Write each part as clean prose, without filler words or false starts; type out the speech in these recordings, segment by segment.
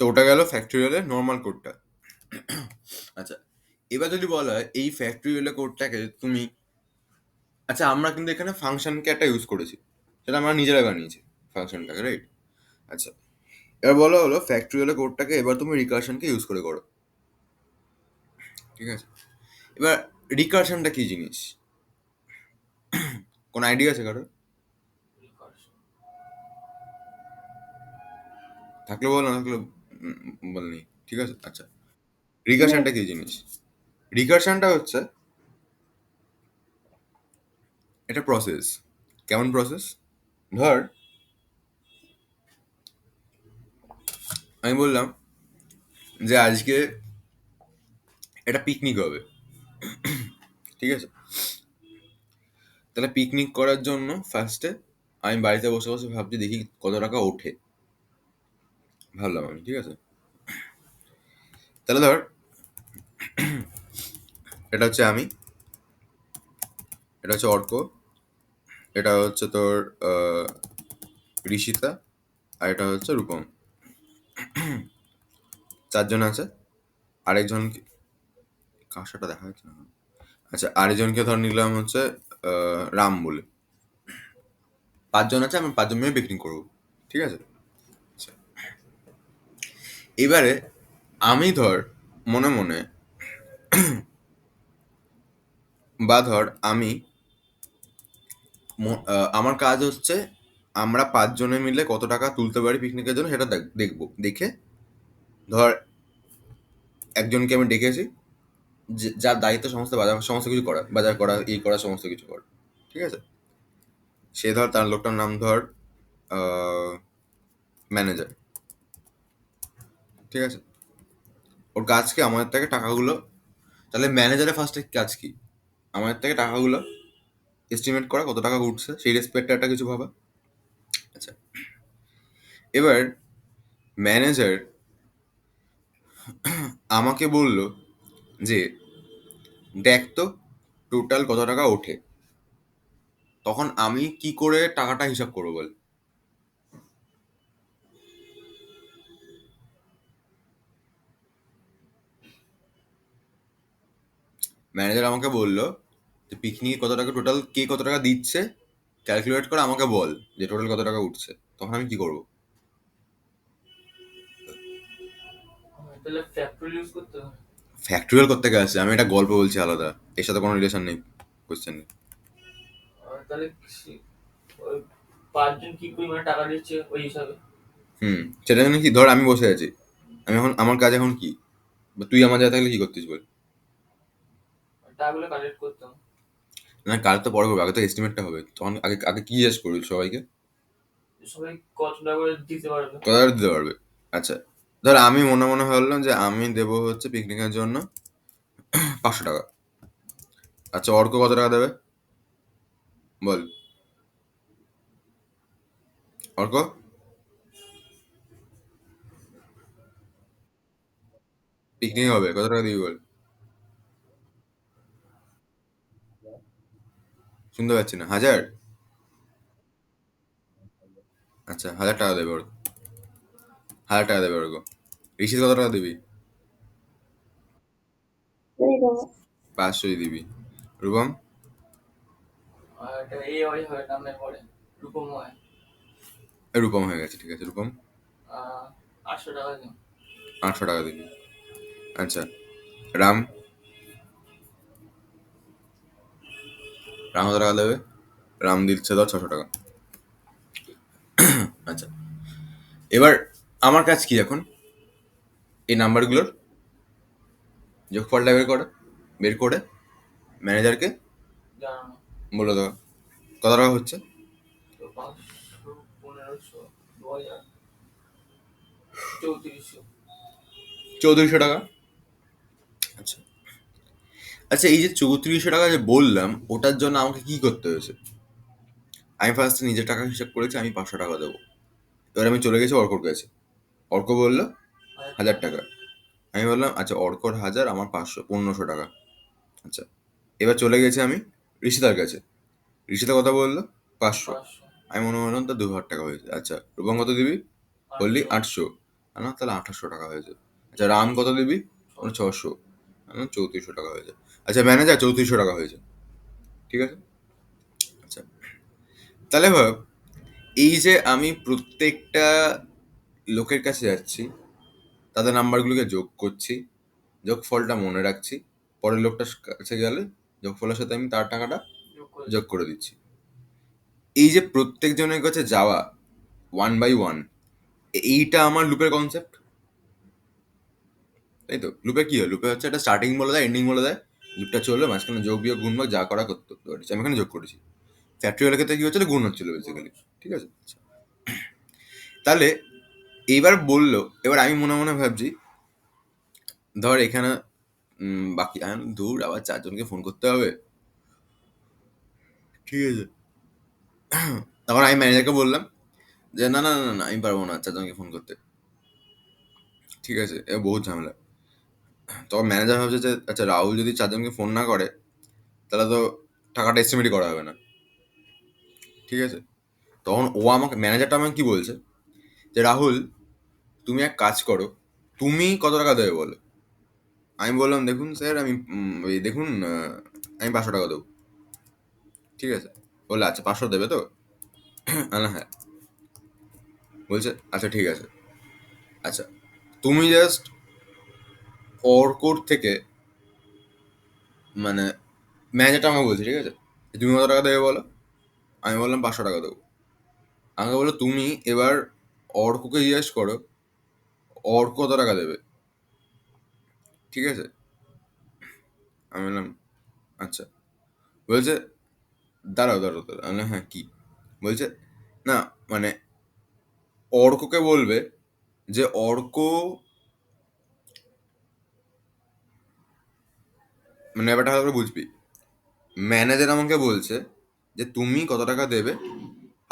তো ওটা গেল ফ্যাক্টরিয়ালের নর্মাল কোডটা। আচ্ছা, এবার যদি বলা হয় এই ফ্যাক্টরিয়াল কোডটাকে তুমি, আচ্ছা আমরা কিন্তু এখানে ফাংশনকে একটা ইউজ করেছি, সেটা আমরা নিজেরা বানিয়েছি ফাংশনটাকে, রাইট? আচ্ছা, এবার বলা হলো ফ্যাক্টরিয়াল কোডটাকে এবার তুমি রিকারশনকে ইউজ করে করো, ঠিক আছে? এবার রিকারশনটা কি জিনিস, কোন আইডিয়া আছে কারো? থাকলে বল, না থাকলে বলনি, ঠিক আছে? আচ্ছা, রিকারশনটা কি জিনিস? রিকারশনটা হচ্ছে এটা প্রসেস। কেমন প্রসেস? ধর আমি বললাম যে আজকে একটা পিকনিক হবে, ঠিক আছে? তাহলে পিকনিক করার জন্য ফার্স্টে আমি বাড়িতে বসে বসে ভাবছি দেখি কত টাকা ওঠে, ভাবলাম আমি, ঠিক আছে? তাহলে ধর এটা হচ্ছে আমি, এটা হচ্ছে অর্ক, এটা হচ্ছে তোর ঋষিতা, আর এটা হচ্ছে রূপম। চারজন আছে। আরেকজন কাঁসাটা দেখা যাচ্ছে না। আচ্ছা, আরেকজনকে ধর নিলাম হচ্ছে রাম বলে। পাঁচজন আছে, আমি পাঁচজন মিলে পিকনিক করবো, ঠিক আছে? আচ্ছা, এবারে আমি ধর মনে মনে, বা ধর আমি আমার কাজ হচ্ছে আমরা পাঁচজনে মিলে কত টাকা তুলতে পারি পিকনিকের জন্য সেটা দেখবো। দেখে ধর একজনকে আমি ডেকেছি, যার দায়িত্ব সমস্ত বাজার সমস্ত কিছু করা, বাজার করা, এই করা, সমস্ত কিছু করা, ঠিক আছে? সে ধর তার লোকটার নাম ধর ম্যানেজার, ঠিক আছে? ওর কাজ কি আমাদের থেকে টাকাগুলো, তাহলে ম্যানেজারের ফার্স্টে কাজ কি আমাদের থেকে টাকাগুলো এস্টিমেট করা, কত টাকা উঠছে সেই রেসপেক্টে একটা কিছু ভাবা। আচ্ছা, এবার ম্যানেজার আমাকে বলল যে দেখ তো টোটাল কত টাকা ওঠে, তখন আমি কি করে টাকাটা হিসাব করবো বল? ম্যানেজার আমাকে বললো যে পিকনিকে কত টাকা টোটাল, কে কত টাকা দিচ্ছে ক্যালকুলেট করে আমাকে বল যে টোটাল কত টাকা উঠছে, তখন আমি কি করবো? তাহলে ফ্যাক্টরি ইউজ করতে হবে। ফ্যাক্টরিয়াল করতে গেছে, আমি একটা গল্প বলছি আলাদা, এর সাথে কোনো রিলেশন নেই, কোশ্চেন নেই। তাহলে ওই পাঁচজন কি পরিমাণে টাকা দিচ্ছে ওই হিসাবে। সেটা জন্য কি, ধর আমি বসে আছি, আমি এখন আমার কাজ এখন কি, বা তুই আমার জায়গায় থাকলে কি করতিস বল? টাকাগুলো কালেক্ট করতাম। না, কাজ তো পরে করবো, আগে তো এস্টিমেটটা হবে, তখন আগে আগে কি জিজ্ঞেস করবি সবাইকে? সবাই কত টাকা করে দিতে পারবে। কত টাকা দিতে পারবে? আচ্ছা, ধর আমি মনে মনে ভাবলাম যে আমি দেবো হচ্ছে পিকনিকের জন্য 500 টাকা। আচ্ছা, অর্ক কত টাকা দেবে বল? অর্ক, পিকনিক হবে, কত টাকা দিবি বল? শুনতে পাচ্ছি না, 1000? আচ্ছা, 1000 টাকা দেবে অর্ক, 1000 টাকা দেবে অর্ক। ঋষিত কত টাকা দিবি? 500 দিবি। রূপম? আর এটা এই ওই হয় নামে পড়ে রূপম হয়। রূপম হয়ে গেছে, ঠিক আছে, রূপম 800 টাকা দিন। 800 টাকা দিবি। আচ্ছা, রাম? রাম কত টাকা দেবে? রাম দিচ্ছে ধর 600 টাকা। আচ্ছা, এবার আমার কাজ কি এখন, এই নাম্বারগুলোর যোগফলটা বের করে ম্যানেজারকে জানো বলে দেওয়া কত টাকা হচ্ছে। তো 500, 1500, 2000, 3400। 3400 টাকা। আচ্ছা, আচ্ছা, এই যে 3400 টাকা যে বললাম, ওটার জন্য আমাকে কি করতে হয়েছে? আমি ফার্স্ট নিজের টাকা হিসাব করেছি, আমি 500 টাকা দেবো। এবার আমি চলে গেছি অর্কর কাছে, অর্ক বললো 1000 টাকা। আমি বললাম আচ্ছা, অর্কর 1000, আমার 500, 1500 টাকা। আচ্ছা, এবার চলে গেছি আমি ঋষিতার কাছে, ঋষিতা কথা বললো 500। 500, আমি মনে করলাম তো 2000 টাকা হয়েছে। আচ্ছা, রূপম কত দিবি বললি? 800, 800। না তাহলে 2800 টাকা হয়েছে। আচ্ছা রাম কত দিবি? 600। 600। 3400 টাকা হয়েছে। আচ্ছা ম্যানেজার 3400 টাকা হয়েছে। ঠিক আছে। আচ্ছা তাহলে ভাব, এই যে আমি প্রত্যেকটা লোকের কাছে যাচ্ছি, তাদের নাম্বারগুলোকে যোগ করছি, যোগফলটা মনে রাখছি, পরের লোকটার কাছে গেলে যোগফলের সাথে আমি তার টাকাটা যোগ করে দিচ্ছি। এই যে প্রত্যেক জনের কাছে যাওয়া ওয়ান বাই ওয়ান, এইটা আমার লুপের কনসেপ্ট, তাই তো? লুপে কি হয়? লুপে হচ্ছে একটা স্টার্টিং বলে দেয়, এন্ডিং বলে দেয়, লুপটা চললো, মাঝখানে যোগ বিয়োগ গুণ ভাগ যা করা করতে পারছি, আমি এখানে যোগ করেছি। ফ্যাক্টরিয়াল ক্ষেত্রে কি হচ্ছিল? গুণ হচ্ছিল বেসিক্যালি। ঠিক আছে। আচ্ছা। তাহলে এইবার বললো, এবার আমি মনে মনে ভাবছি, ধর এখানে বাকি দূর আবার 4 জনকে ফোন করতে হবে, ঠিক আছে। তখন আমি ম্যানেজারকে বললাম যে না না না না আমি পারবো না 4 জনকে ফোন করতে, ঠিক আছে, এ বহুত ঝামেলা। তখন ম্যানেজার ভাবছে যে আচ্ছা রাহুল যদি 4 জনকে ফোন না করে তাহলে তো টাকাটা এস্টিমেটই করা হবে না, ঠিক আছে। তখন ও আমাকে, ম্যানেজারটা আমাকে কি বলছে যে রাহুল তুমি এক কাজ করো, তুমি কত টাকা দেবে বলো। আমি বললাম দেখুন স্যার আমি ওই দেখুন আমি 500 টাকা দেবো, ঠিক আছে। বললে আচ্ছা 500 দেবে তো? না হ্যাঁ। বলছে আচ্ছা ঠিক আছে। আচ্ছা তুমি জাস্ট অর্কোর থেকে, মানে ম্যানেজারটা আমাকে বলছে, ঠিক আছে, তুমি কত টাকা দেবে বলো। আমি বললাম 500 টাকা দেবো। আমাকে বললো তুমি এবার অর্ককে জিজ্ঞেস করো অর্ক কত টাকা দেবে, ঠিক আছে। আমি বললাম আচ্ছা। বলছে দাঁড়াও দাঁড়াও দাঁড়াও। আমি বললাম হ্যাঁ কি? বলছে না মানে অর্ককে বলবে যে অর্ক, মানে ব্যাপারটা ভালো করে বুঝবি। ম্যানেজার আমাকে বলছে যে তুমি কত টাকা দেবে,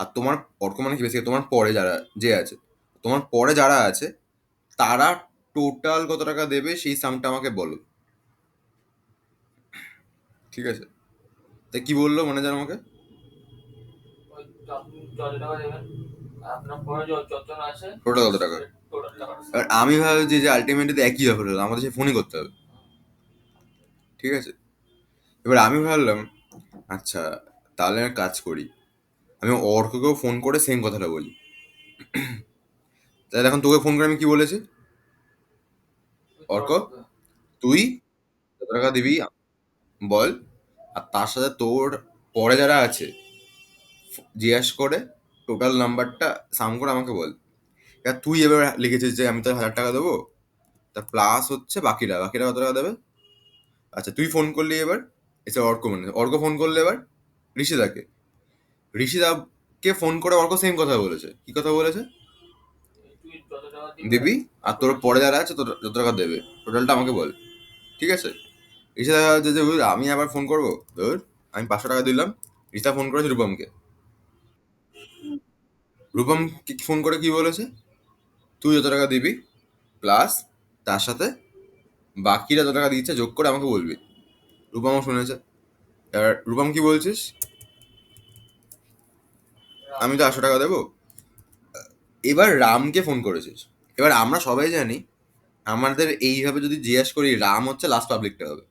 আর তোমার অর্ক মানে কি বেশি, তোমার পরে যারা যে আছে, তোমার পরে যারা আছে তারা টোটাল কত টাকা দেবে সেই সামটা আমাকে বলো, ঠিক আছে। তাই কি বললো ম্যানেজার আমাকে? ওই আপনি যত টাকা দেবেন, আপনার পরে যতজন আছে টোটাল কত টাকা। টোটাল টাকাটা এবার আমি ভাবছি যে আলটিমেটলি তো একই ব্যাপার হলো, আমাদের সে ফোনই করতে হবে, ঠিক আছে। এবার আমি ভাবলাম আচ্ছা তাহলে এক কাজ করি, আমি অর্ককেও ফোন করে সেম কথাটা বলি। তাহলে এখন তোকে ফোন করে আমি কি বলেছি? অর্ক তুই কত টাকা দিবি বল, আর তার সাথে তোর পরে যারা আছে জিজ্ঞাসা করে টোটাল নাম্বারটা সাম করে আমাকে বল। এবার তুই এবার লিখেছিস যে আমি তো 1000 টাকা দেবো, তা প্লাস হচ্ছে বাকিরা, বাকিরা কত টাকা দেবে। আচ্ছা তুই ফোন করলি এবার, এসে অর্ক, মানে অর্ক ফোন করলে এবার ঋষিদাকে, ঋষিদাকে ফোন করে অর্ক সেম কথা বলেছে। কি কথা বলেছে? তুই যত টাকা দিবি আর তোর পরে যারা আছে তোর যত টাকা দেবে টোটালটা আমাকে বল, ঠিক আছে। ঋষিদা যে আমি আবার ফোন করবো, ধর আমি 500 টাকা দিলাম, ঋষিদা ফোন করেছে রূপমকে, রূপম ফোন করে কি বলেছে, তুই যত টাকা দিবি প্লাস তার সাথে বাকিরা যত টাকা দিচ্ছে যোগ করে আমাকে বলবি। রূপমও শুনেছে। এবার রূপম কি বলছিস, আমি তো 800 টাকা দেবো। এবার রামকে ফোন করেছিস। এবার আমরা সবাই জানি আমাদের এইভাবে যদি জিজ্ঞাসা করি রাম হচ্ছে লাস্ট পাবলিকটা হবে,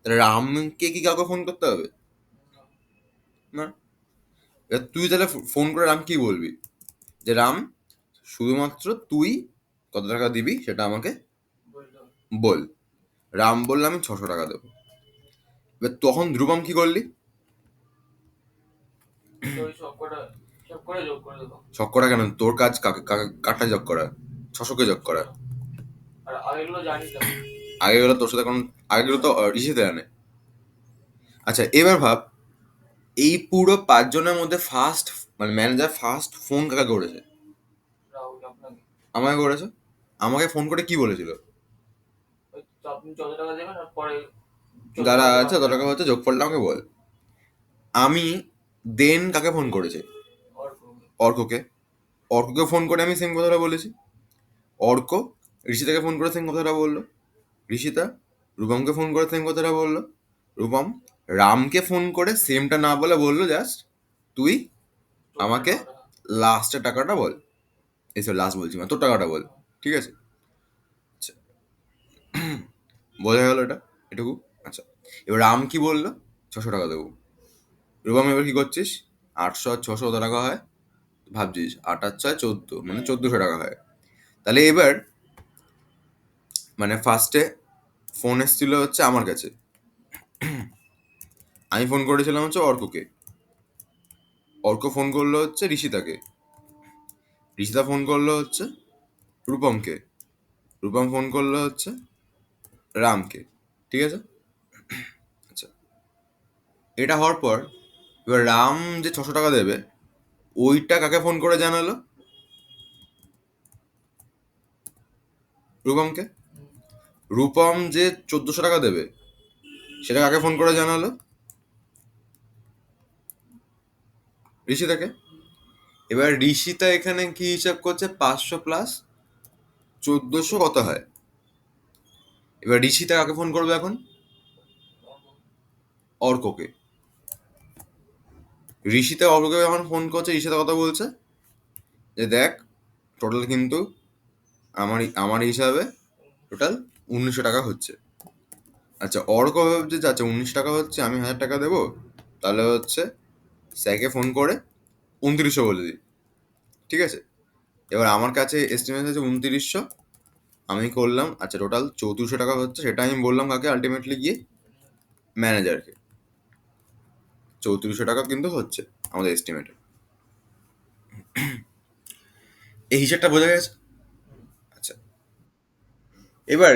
তাহলে রামকে কি কাউকে ফোন করতে হবে না? এবার তুই তাহলে ফোন করে রাম কি বলবি যে রাম শুধুমাত্র তুই কত টাকা দিবি সেটা আমাকে বল। রাম বললাম আমি 600 টাকা দেবো। এবার তখন ধ্রুবম কি করলি? সব করে যোগ করে দেবো। যোগ করা কেন? তোর কাজ কাটা যোগ করা, 600কে যোগ করা। আর আগেগুলো জানিস না। আগে গেলো তোর সাথে কোন, আগে গেলো তো ঋষিতে আনে। আচ্ছা এবার ভাব, এই পুরো 5 জনের মধ্যে ফার্স্ট, মানে ম্যানেজার ফার্স্ট ফোন কাকে করেছে? রাহুল আপনাকে আমাকে করেছে। আমাকে ফোন করে কি বলেছিল? আপনি যত টাকা দেবেন আর পরে যারা আছে তত টাকা হচ্ছে যোগফলটা আমাকে বল। আমি দেন কাকে ফোন করেছি? অর্ককে। অর্ককে ফোন করে আমি সেম কথাটা বলেছি। অর্ক ঋষিতাকে ফোন করে সেম কথাটা বললো। ঋষিতা রূপমকে ফোন করে সেম কথাটা বললো। রূপম রামকে ফোন করে সেমটা না বলে বললো জাস্ট তুই আমাকে লাস্টের টাকাটা বল। এই লাস্ট বলছি, মানে তোর টাকাটা বল। ঠিক আছে? আচ্ছা, বোঝা গেল এটা, এটুকু? আচ্ছা, এবার রাম কি বললো? 600 টাকা দেবো। রূপম এবার কি করছিস? 800 আর 600 কত টাকা হয়? ভাবছিস 8 আর 6 14, মানে 1400 টাকা হয়। তাহলে এবার মানে ফার্স্টে ফোন এসেছিল হচ্ছে আমার কাছে, আমি ফোন করেছিলাম হচ্ছে অর্ককে, অর্ক ফোন করলো হচ্ছে ঋষিতাকে, ঋষিতা ফোন করলো হচ্ছে রূপমকে, রূপম ফোন করলো হচ্ছে রামকে। ঠিক আছে? আচ্ছা, এটা হওয়ার পর এবার রাম যে 600 টাকা দেবে, ওইটা কাকে ফোন করে জানালো? রূপমকে। রূপম যে 1400 টাকা দেবে, সেটা কাকে ফোন করে জানালো? ঋষিতাকে। এবার ঋষিতা এখানে কি হিসাব করছে? 500 প্লাস 1400 কত হয়? এবার ঋষিতা কাকে ফোন করবে এখন? অর্ককে। ঋষিতা অর্ককে যখন ফোন করছে, ঋষিতা কথা বলছে যে দেখ, টোটাল কিন্তু আমার আমার হিসাবে টোটাল 1900 টাকা হচ্ছে। আচ্ছা, অর্ক ভাবছে যে আচ্ছা 19 টাকা হচ্ছে, আমি 1000 টাকা দেবো, তাহলে হচ্ছে স্যারকে ফোন করে 2900 বলে দিই। ঠিক আছে? এবার আমার কাছে এস্টিমেট আছে 2900, আমি করলাম আচ্ছা টোটাল 3400 টাকা হচ্ছে, সেটা আমি বললাম কাকে? আলটিমেটলি গিয়ে ম্যানেজারকে। 3400 টাকা কিন্তু হচ্ছে আমাদের এস্টিমেটে। এই হিসাবটা বোঝা গেছে? আচ্ছা, এবার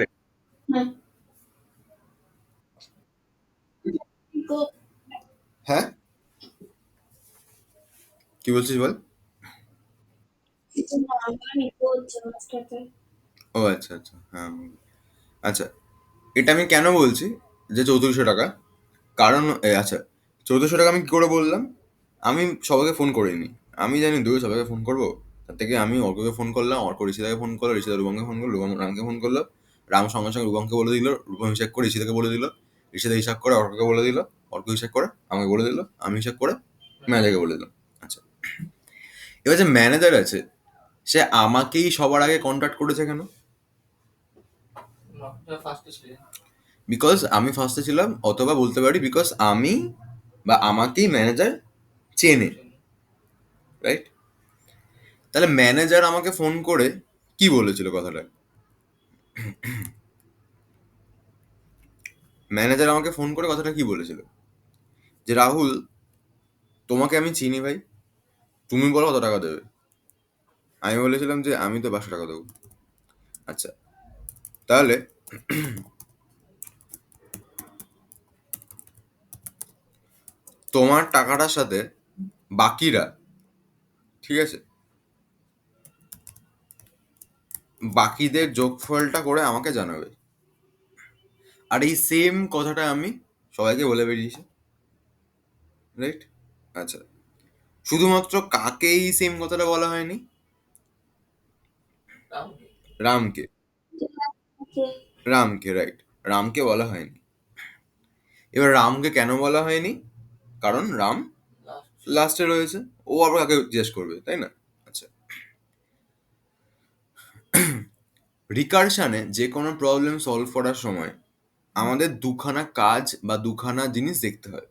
হ্যাঁ, কি বলছিস বল? ও আচ্ছা আচ্ছা, হ্যাঁ। আচ্ছা, এটা আমি কেন বলছি যে 3400 টাকা? কারণ আচ্ছা, 1400 টাকা আমি কি করে বললাম? আমি সবাইকে ফোন করিনি, আমি জানি দূরে সবাইকে ফোন করবো, তার থেকে আমি অর্ককে ফোন করলাম, অর্ক ঋষিতাকে ফোন করলো, ঋষিতা রূপমকে ফোন করলো, রূপম রামকে ফোন করলো, রাম সঙ্গে সঙ্গে রূপমকে বলে দিল, রূপম হিসাব করে ঋষিতাকে বলে দিল, ঋষিতা হিসাব করে অর্ককে বলে দিল, অর্ক হিসাব করে আমাকে বলে দিল, আমি হিসাব করে ম্যানেজারকে বলে দিলাম। আচ্ছা, এবার যে ম্যানেজার আছে, সে আমাকেই সবার আগে কন্ট্যাক্ট করেছে কেন? ফার্স্টে ছিলেন। বিকজ আমি ফার্স্টে ছিলাম, অথবা বলতে পারি বিকজ আমি বা আমাকেই ম্যানেজার চেনে, রাইট? তাহলে ম্যানেজার আমাকে ফোন করে কি বলেছিল কথাটা? ম্যানেজার আমাকে ফোন করে কথাটা কি বলেছিল? যে রাহুল, তোমাকে আমি চিনি ভাই, তুমি বলো কত টাকা দেবে। আমি বলেছিলাম যে আমি তো 500 টাকা দেবো। আচ্ছা, তাহলে তোমার টাকাটার সাথে বাকিরা, ঠিক আছে, বাকিদের যোগফলটা করে আমাকে জানাবে। আর এই সেম কথাটা আমি সবাইকে বলে বেরিয়েছি, রাইট? আচ্ছা, শুধুমাত্র কাকে এই সেম কথাটা বলা হয়নি? রামকে। রামকে, রাইট, রামকে বলা হয়নি। এবার রামকে কেন বলা হয়নি? কারণ রাম লাস্টে রয়েছে, ও আবার কাকে জিজ্ঞেস করবে, তাই না? আচ্ছা, রিকারশনে যে কোনো প্রবলেম সলভ করার সময় আমাদের দুখানা কাজ বা দুখানা জিনিস দেখতে হয়।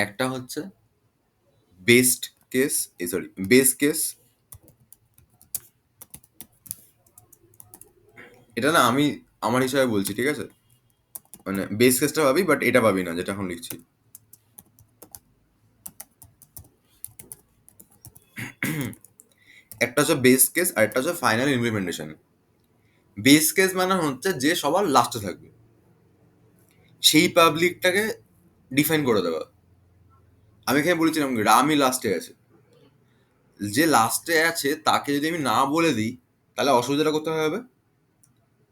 একটা হচ্ছে best case, sorry, base case. এটা না আমি আমার হিসাবে বলছি, ঠিক আছে? মানে বেস কেসটা পাবি, বাট এটা পাবি না যেটা এখন লিখছি। একটা হচ্ছে বেস কেস আর একটা হচ্ছে ফাইনাল ইমপ্লিমেন্টেশন। বেস কেস মানে হচ্ছে যে সবার লাস্টে থাকবে, সেই পাবলিকটাকে ডিফাইন করে দেওয়া। আমি এখানে বলেছিলাম রামই লাস্টে আছে, যে লাস্টে আছে তাকে যদি আমি না বলে দিই, তাহলে অসুবিধাটা কোথায় হবে?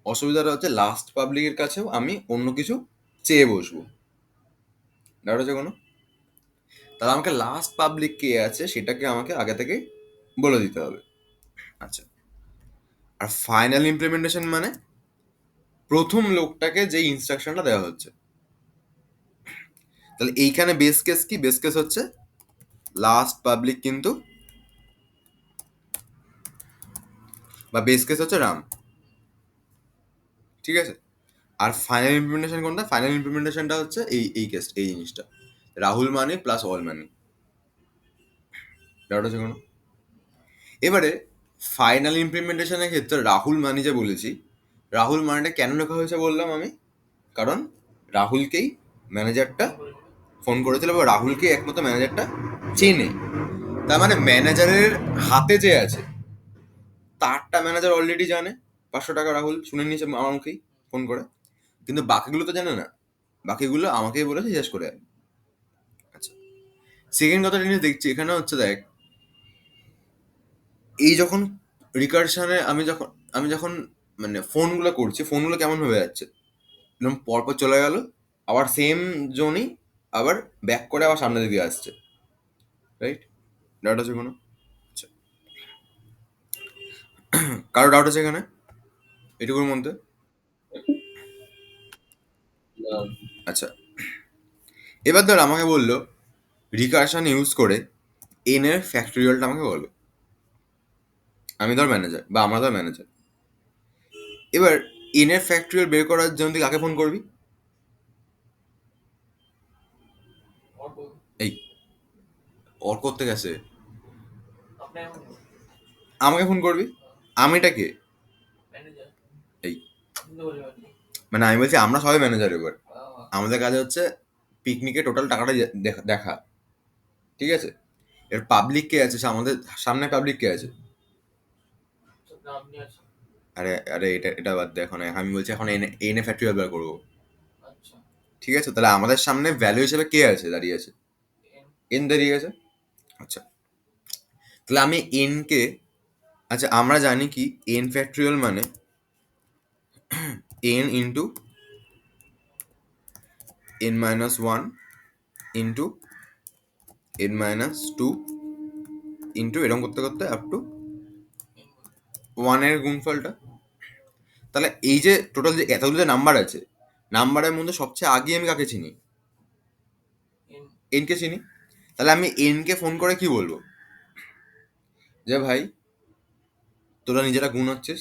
অসুবিধাটা হচ্ছে লাস্ট পাবলিকের কাছেও আমি অন্য কিছু চেয়ে বসবো। ডাউট আছে কোনো? তাহলে আমাকে লাস্ট পাবলিক কে আছে সেটাকে আমাকে আগে থেকে বলে দিতে হবে। আচ্ছা, আর ফাইনাল ইমপ্লিমেন্টেশন মানে প্রথম লোকটাকে যে ইনস্ট্রাকশনটা দেওয়া হচ্ছে। তাহলে এইখানে বেস কেস কি? বেস কেস হচ্ছে লাস্ট পাবলিক কিন্তু বা বেস কেস হচ্ছে রাম, ঠিক আছে? আর ফাইনাল ইমপ্লিমেন্টেশন কোনটা? ফাইনাল ইমপ্লিমেন্টেশনটা হচ্ছে এই কেস, এই জিনিসটা, রাহুল মানি প্লাস অল মানি। ডাউট আছে কোনো? এবারে ফাইনাল ইমপ্লিমেন্টেশনের ক্ষেত্রে রাহুল মানি যে বলেছি, রাহুল মানিটা কেন লেখা হয়েছে বললাম আমি, কারণ রাহুলকেই ম্যানেজারটা ফোন করেছিল। ফোন করেছিল বা রাহুলকে একমাত্র ম্যানেজারটা চেনে। তার মানে ম্যানেজারের হাতে যে আছে তারটা ম্যানেজার অলরেডি জানে 500 টাকা রাহুল শুনে নিয়েছে আমার মুখেই ফোন করে, কিন্তু বাকিগুলো তো জানে না, বাকিগুলো আমাকেই বলেছে জিজ্ঞেস করে। আচ্ছা, সেকেন্ড কথা জিনিস দেখছি এখানে হচ্ছে, দেখ এই যখন রিকারশনে আমি যখন মানে ফোনগুলো করছি, ফোনগুলো কেমন ভাবে যাচ্ছে, এরকম পরপর চলে গেল, আবার সেম জোনই আবার ব্যাক করে আবার সামনের দিকে আসছে, রাইট? ডাউট আছে কোনো? আচ্ছা, কারো ডাউট আছে এখানে এটুকুর মধ্যে? না। আচ্ছা, এবার ধর আমাকে বললো রিকারশন ইউজ করে এন এর ফ্যাক্টরিয়ালটা আমাকে বলো। আমি ধর ম্যানেজার বা আমরা ধর ম্যানেজার। এবার এন এর ফ্যাক্টরিয়াল বের করার জন্য তুই কাকে ফোন করবি? অর্ক। এই ওর করতে গেছে, আপনি এখন আমাকে ফোন করবি। আমিটা কে? ম্যানেজার। এই আপনি তো বলবেন আপনি। মানে আমি বলছি আমরা সবাই ম্যানেজার এবার, আহ, আমাদের কাজ হচ্ছে পিকনিকে টোটাল টাকাটা দেখা, ঠিক আছে? এর পাবলিক কে আছে আমাদের সামনে, পাবলিক কে আছে? তো না, আপনি আছেন। আরে আরে এটা এটা বাদ দে, এখন আমি বলছি এখন এন এন এ ফ্যাক্টরিয়াল বের করবো, আচ্ছা। ঠিক আছে? তাহলে আমাদের সামনে ভ্যালু হিসেবে কে আছে দাঁড়িয়ে আছে? এন। এন দাঁড়িয়ে আছে। আচ্ছা, তাহলে আমি এন কে, আচ্ছা আমরা জানি কি এন ফ্যাক্টরিয়াল মানে n into n minus one into n minus two into এরকম করতে করতে আপ টু এন বল। ওয়ানের গুণফলটা। তাহলে এই যে টোটাল যে এতগুলো যে নাম্বার আছে, নাম্বারের মধ্যে সবচেয়ে আগে আমি কাকে চিনি? এন। এন কে চিনি। তাহলে আমি এন কে ফোন করে কি বলবো? যে ভাই তোরা নিজেরা গুণ হচ্ছিস,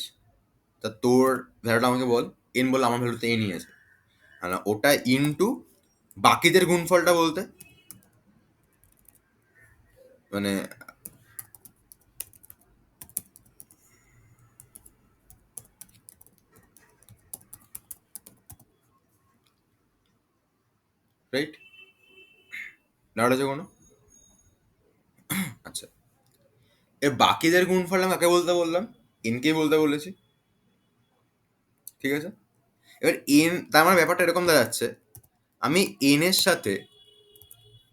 তা তোর ভ্যালুটা আমাকে বল। এন বললে আমার ভ্যালু তো এনই আছে, আর ওটা ইনটু বাকিদের গুণফলটা বলতে, মানে রাইট? ডাউট আছে কোনো? আচ্ছা, এর বাকিদের গুণফল আমি কাকে বলতে বললাম? এনকেই বলতে বলেছি, ঠিক আছে? এবার এন, তার মানে ব্যাপারটা এরকম দাঁড়াচ্ছে, আমি এন এর সাথে,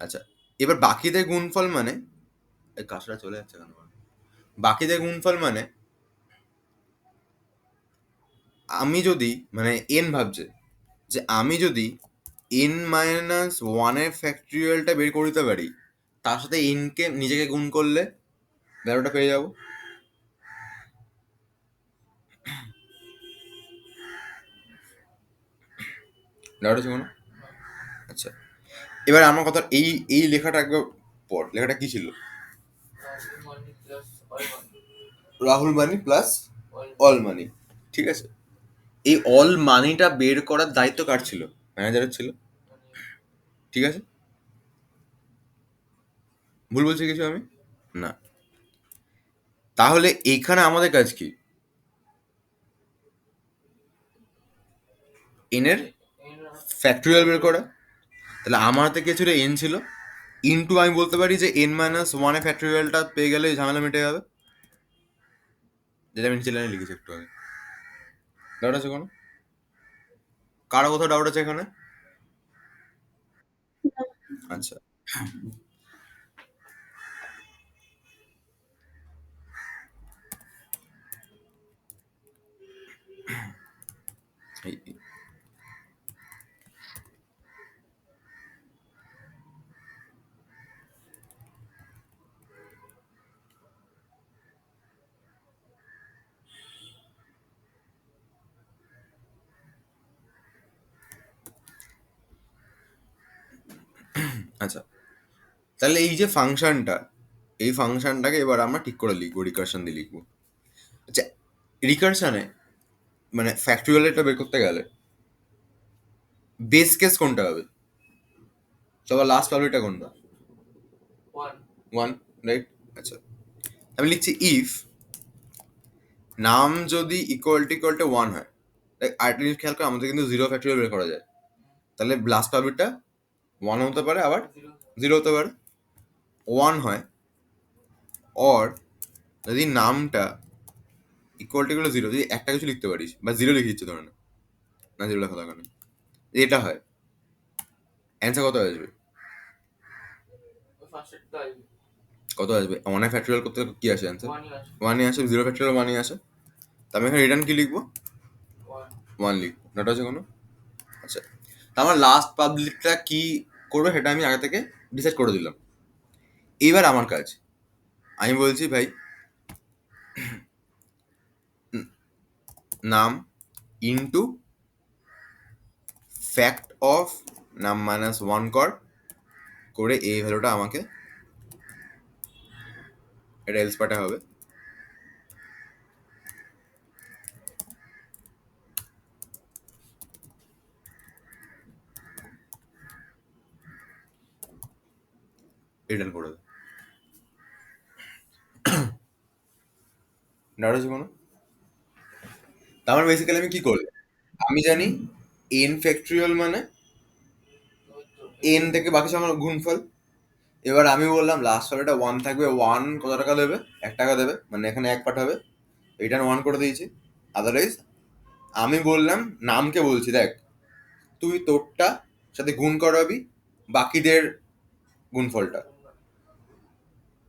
আচ্ছা এবার বাকিদের গুণফল মানে, এই কাজটা চলে যাচ্ছে কেন? বাকিদের গুণফল মানে আমি যদি, মানে এন ভাবছে যে আমি যদি এন মাইনাস ওয়ানের ফ্যাক্টরিয়ালটা বের করে দিতে পারি, তার সাথে এনকে নিজেকে গুণ করলে ভ্যালুটা পেয়ে যাবো। ডাউট আছে কোনো? না। আচ্ছা, এবার আমার কথা, এই এই লেখাটা একবার পড়, লেখাটা কি ছিল? রাহুল মানি প্লাস অল মানি। রাহুল মানি প্লাস অল। অল মানি, ঠিক আছে? এই অল মানিটা বের করার দায়িত্ব কার ছিল? ম্যানেজারের ছিল, মানে ঠিক আছে? ভুল বলছি কিছু আমি? না। তাহলে এইখানে আমাদের কাজ কি? এন এর এন ফ্যাক্টরিয়াল বের করা। তাহলে আমার হাতে কে ছিল? এন ছিল, ইনটু আমি বলতে পারি যে এন মাইনাস ওয়ানের ফ্যাক্টরিয়ালটা পেয়ে গেলে ঝামেলা মিটে যাবে, যেটা আমি নিচে লাইনে লিখেছি একটু আগে। ডাউট আছে কোনো? কারো কোথাও ডাউট আছে এখানে? আচ্ছা, এই- আচ্ছা, তাহলে এই যে ফাংশনটা, এই ফাংশনটাকে এবার আমরা ঠিক করে লিখবো, রিকার্শন দিয়ে লিখবো। আচ্ছা, রিকারশনে মানে ফ্যাক্টরিয়াল এটা বের করতে গেলে বেস কেস কোনটা হবে? সবার লাস্ট পাবলিকটা কোনটা? ওয়ান। One, right? আচ্ছা, আমি লিখছি ইফ নাম যদি ইকুয়াল টু ওয়ান হয়, আরেকটা জিনিস খেয়াল করে আমাদের কিন্তু জিরো ফ্যাক্টরিয়াল বের করা যায়, তাহলে লাস্ট পাবলিকটা ওয়ান হতে পারে, আবার জিরো। জিরো হতে পারে। ওয়ান হয়, অর যদি নামটা ইকুয়াল টু জিরো, যদি একটা কিছু লিখতে পারিস বা জিরো লিখে দিচ্ছে ধরে না, না জিরো লেখা দরকার নেই, এটা হয়, অ্যান্সার কত আসবে? ফার্স্টেরটা আসবে কত আসবে? ওয়ানের ফ্যাক্টরিয়াল করতে কি আসে অ্যান্সার? ওয়ানই আসবে। ওয়ানই আসে, জিরো ফ্যাক্টরিয়াল ওয়ানই আসে। তো আমি এখানে রিটার্ন কি লিখবো? ওয়ান। ওয়ান লিখবো, ডাটা আছে কোনো? আচ্ছা, তা আমার লাস্ট পাবলিকটা কি করবে সেটা আমি আগে থেকে ডিসাইড করে দিলাম। এইবার আমার কাজ, আমি বলছি ভাই নাম ইনটু ফ্যাক্ট অফ নাম মাইনাস ওয়ান করে এই ভ্যালুটা আমাকে, এটা এলস পার্টে হবে। রিটার্ন করে দেবে, ডাটা আছে কোনো? তার বেসিক্যালি আমি কি করলাম, আমি জানি এন ফ্যাক্টরিয়াল মানে ওই তো এন থেকে বাকি সব আমার গুণফল। এবার আমি বললাম লাস্ট ভ্যালুটা ওয়ান থাকবে, ওয়ান কত টাকা দেবে? 1 টাকা দেবে, মানে এখানে এক পাঠাবে, রিটার্ন ওয়ান করে দিয়েছি। আদারওয়াইজ আমি বললাম, নামকে বলছি দেখ তুই তোরটা সাথে গুণ করাবি বাকিদের গুণফলটা,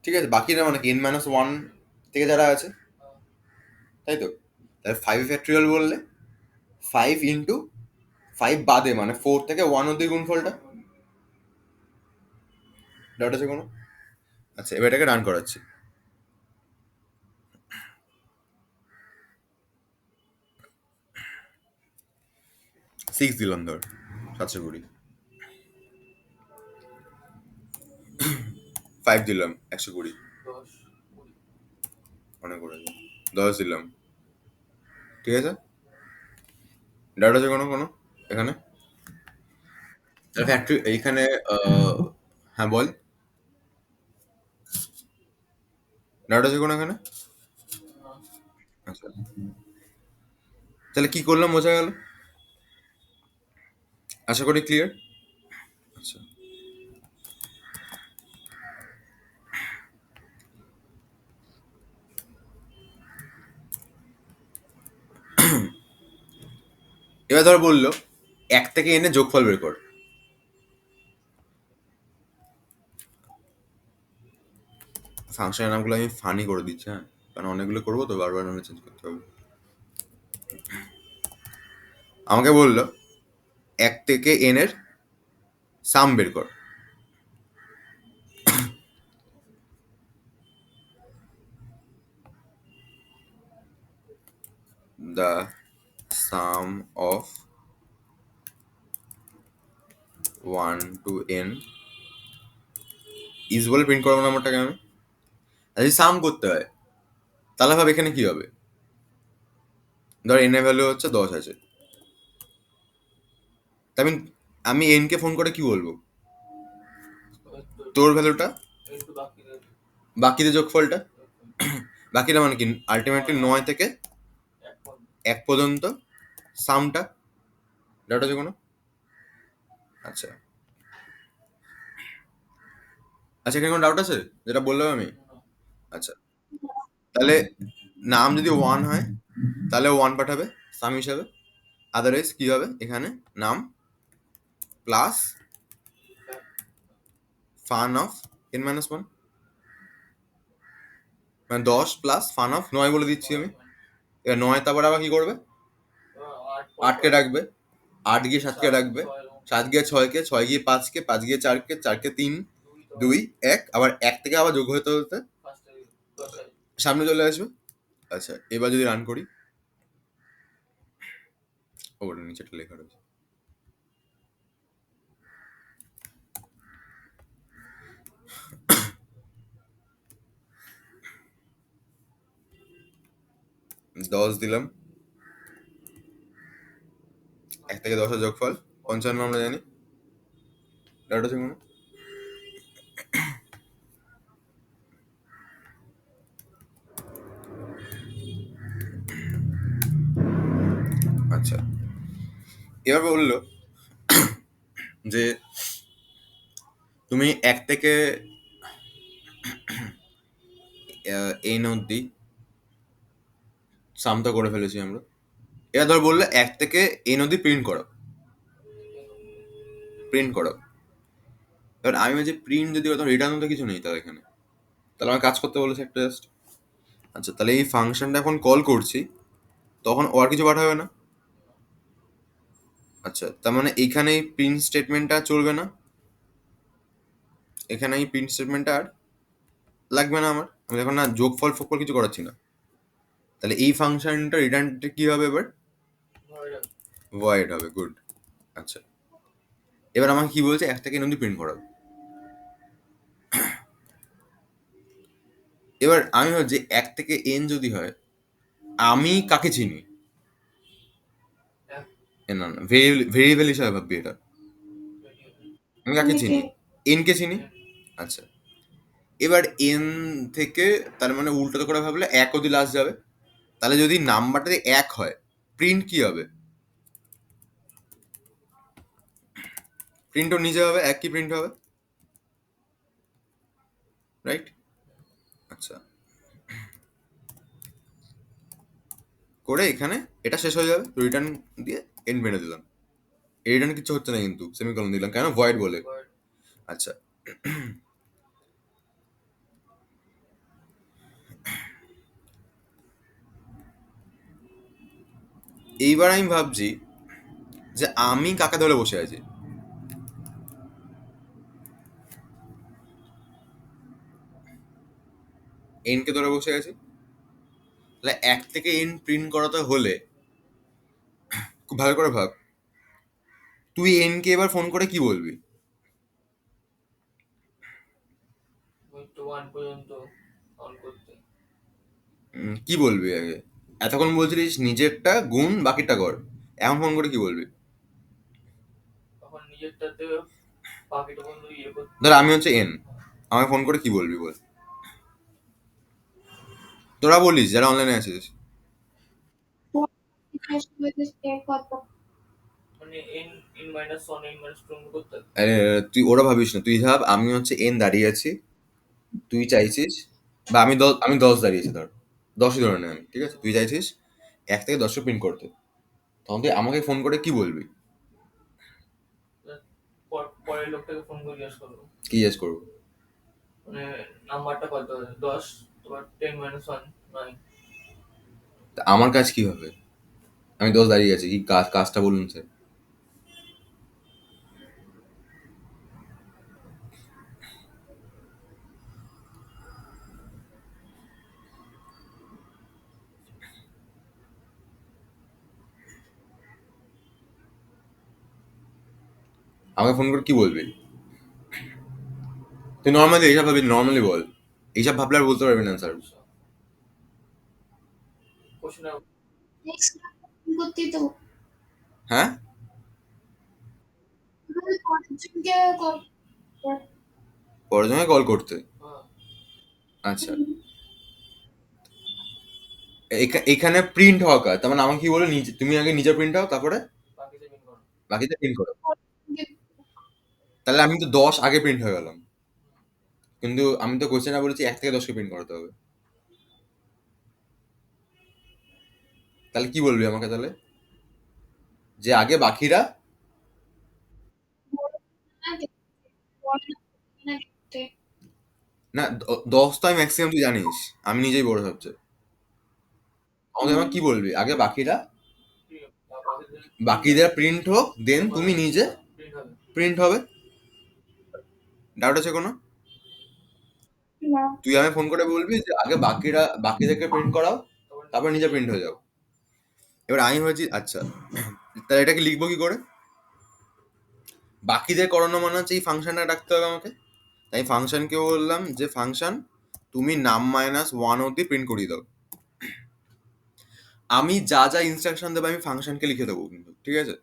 ঠিক আছে? বাকিরা মানে কি এন মাইনাস ওয়ান থেকে যারা আছে, তাই তো? তাহলে ফাইভ ফ্যাক্টরিয়াল বললে ফাইভ ইন্টু ফাইভ বাদে মানে ফোর থেকে ওয়ান অব্দি গুণফলটা, ডাউট আছে কোনো? আচ্ছা, এবার এটাকে রান করাচ্ছি। সিক্স দিলাম ধর, 720। ফাইভ দিলাম, 120। 10 20। অনেক করে দিলাম, 10 দিলাম, ঠিক আছে? ডাউট আছে কোনো কোনো এখানে? ফ্যাক্টরি এইখানে হ্যাঁ বল, ডাউট আছে কোনো এখানে? না। আচ্ছা, তাহলে কি করলাম বোঝা গেল, আশা করি ক্লিয়ার। আচ্ছা, এবার ধর বললো এক থেকে এনে যোগফল বের কর। ফাংশনের নামগুলো আমি ফানি করে দিচ্ছি, হ্যাঁ, কারণ অনেকগুলো করবো তো বারবার নামে চেঞ্জ করতে হবে। আমাকে বললো এক থেকে এন এর সাম বের কর। The sum of one two n is বলে প্রিন্ট করবো নাম্বারটাকে আমি। আর যদি সাম করতে হয় তাহলে ভাব এখানে কি হবে, ধর এন এর ভ্যালু হচ্ছে 10 আছে, তা আমি আমি এন কে ফোন করে কি বলবো, ওই তো তোর ভ্যালুটা একটু বাকি রয়েছে। বাকিদের যোগফলটা, বাকিটা মানে কি আলটিমেটলি 9 থেকে এক পয়েন্ট। 1 পর্যন্ত সামটা, ডাউট আছে কোনো? আচ্ছা, আচ্ছা, এখানে কোনো ডাউট আছে যেটা বললাম আমি? আচ্ছা, তাহলে নাম যদি ওয়ান হয় তাহলে ওয়ান পাঠাবে সাম হিসাবে, আদারওয়াইজ কি হবে এখানে নাম plus fun of N minus one, মানে 10 প্লাস ফান অফ 9 বলে দিচ্ছি আমি। এবার 9 তারপর আবার কি করবে, 8কে ডাকবে, 8 গিয়ে 7কে ডাকবে, 7 গিয়ে 6কে, 6 গিয়ে 5কে, 5 গিয়ে 4কে, 4কে 3, 2 1, আবার 1 থেকে আবার যোগ হতে হতে সামনে চলে আসবে। আচ্ছা, এবার যদি রান করি, ওটা নিচেটা লেখা রয়েছে, 10 দিলাম, 1 থেকে 10 এর যোগফল 55 আমরা জানি। ডাউট আছে কোনো? আচ্ছা, এবার বললো যে তুমি 1 থেকে n অব্দি সামটা করে ফেলেছি আমরা। এবার ধর বললে 1 থেকে n অব্দি প্রিন্ট করো। এবার আমি বলছি প্রিন্ট যদি কথা রিটার্ন তো কিছু নেই তাহলে এখানে, তাহলে আমার কাজ করতে বলেছে একটা জাস্ট। আচ্ছা, তাহলে এই ফাংশনটা এখন কল করছি, তখন ও আর কিছু পাঠাবে না। আচ্ছা, তার মানে এইখানে এই প্রিন্ট স্টেটমেন্টটা চলবে না, এখানে এই প্রিন্ট স্টেটমেন্টটা আর লাগবে না আমার, আমি এখন না যোগফল ফোগফল কিছু করাচ্ছি না। তাহলে এই ফাংশনটা রিটার্নটা কি হবে এবার? ভয়েড হবে, গুড। আচ্ছা, এবার আমাকে কি বলছে 1 থেকে n অব্দি প্রিন্ট করাবে। এবার আমি ভাবছি 1 থেকে n যদি হয়, আমি কাকে চিনি? না না, ভেরিয়েবল হিসাবে ভাববি এটা। আমি কাকে চিনি? n কে চিনি। আচ্ছা, এবার n থেকে তার মানে উল্টো করে ভাবলে 1 অব্দি লাস্ট যাবে। তাহলে যদি নাম্বারটা 1 হয়, প্রিন্ট কি হবে? প্রিন্টও নিজে হবে, 1 কি প্রিন্ট হবে, রাইট? আচ্ছা, করে এখানে এটা শেষ হয়ে যাবে, রিটার্ন দিয়ে এন মেরে দিলাম। এই রিটার্ন কিছু হচ্ছে না কিন্তু, সেমিকোলন দিলাম কেন? ভয়েড বলে। আচ্ছা, এইবার আমি ভাবছি যে আমি কাকে ধরে বসে আছি। এন কে ধরে বসে আছি। তাহলে 1 থেকে এন প্রিন্ট করাতে হলে খুব ভালো করে ভাব, তুই এন কে এবার ফোন করে কি বলবি? ওয়ান পর্যন্ত অন করতে। কি বলবি আগে? এতক্ষণ বলছিলিস নিজেরটা গুণ বাকিটা কর, এখন ফোন করে কি বলবি? তখন নিজেরটাতে বাকিটা বন্ধু ইয়ে করতে। ধর আমি হচ্ছে এন, আমাকে ফোন করে কি বলবি বল? তোরা বলিস যারা অনলাইনে আছিস। মানে n n minus one n minus two করতে হবে। আরে তুই ওরা ভাবিস না, তুই ভাব আমি হচ্ছে এন দাঁড়িয়ে আছি, তুই চাইছিস, বা আমি 10 দাঁড়িয়েছি ধর, 10ই ধরে নে আমি, ঠিক আছে? তুই চাইছিস 1 থেকে 10 প্রিন্ট করতে, তখন তুই আমাকে ফোন করে কি বলবি? পরের লোকটাকে ফোন করে জিজ্ঞেস করবো কি জিজ্ঞেস করবো? মানে নাম্বারটা কত হবে, 10, তোমার 10 মাইনাস 1 9। তা আমার কাজ কি হবে? আমি 10 দাঁড়িয়ে আছি, কি কাজটা বলুন স্যার। আমাকে ফোন করে কি বলবি? তুই নর্মালি এইসব ভাবি, নর্মালি বল, এইসব ভাবলে আর বলতে পারবি না স্যার। কোশ্চেন নেক্সট করতেই তো হ্যাঁ, কয়েকজনকে পরজনে কল করতে। আচ্ছা, এখানে প্রিন্ট হওয়া কাজ, তার মানে আমাকে কি বলে, তুমি আগে নিজে প্রিন্ট হও, তারপরে বাকিটা বিন করো। বাকিটা প্রিন্ট করো। তাহলে আমি তো 10 আগে প্রিন্ট হয়ে গেলাম, কিন্তু আমি তো কোশ্চেনে বলেছি 1 থেকে 10 কে প্রিন্ট করাতে হবে। তাহলে কি বলবি আমাকে তাহলে? যে আগে বাকিরা, না 10 তো আমি ম্যাক্সিমাম, তুই জানিস আমি নিজেই বড় সবচেয়ে। আমাকে আমার কি বলবি, আগে বাকিরা, বাকিদের প্রিন্ট হোক, দেন তুমি নিজে প্রিন্ট হবে। প্রিন্ট হবে। ডাউট আছে কোনো? তুই আমি ফোন করে বলবি যে আগে বাকিদেরকে প্রিন্ট করাও, তারপর নিজে প্রিন্ট হয়ে যাও। এবার আমি ভাবছি আচ্ছা, তাহলে এটাকে লিখবো কি করে? বাকিদের করানো মানে হচ্ছে এই ফাংশনটা রাখতে হবে আমাকে। তাই ফাংশনকে বললাম যে ফাংশন তুমি নাম -1 অব্দি প্রিন্ট করিয়ে দাও। আমি যা যা ইনস্ট্রাকশন দেবো আমি ফাংশনকে লিখে দেবো কিন্তু, ঠিক আছে?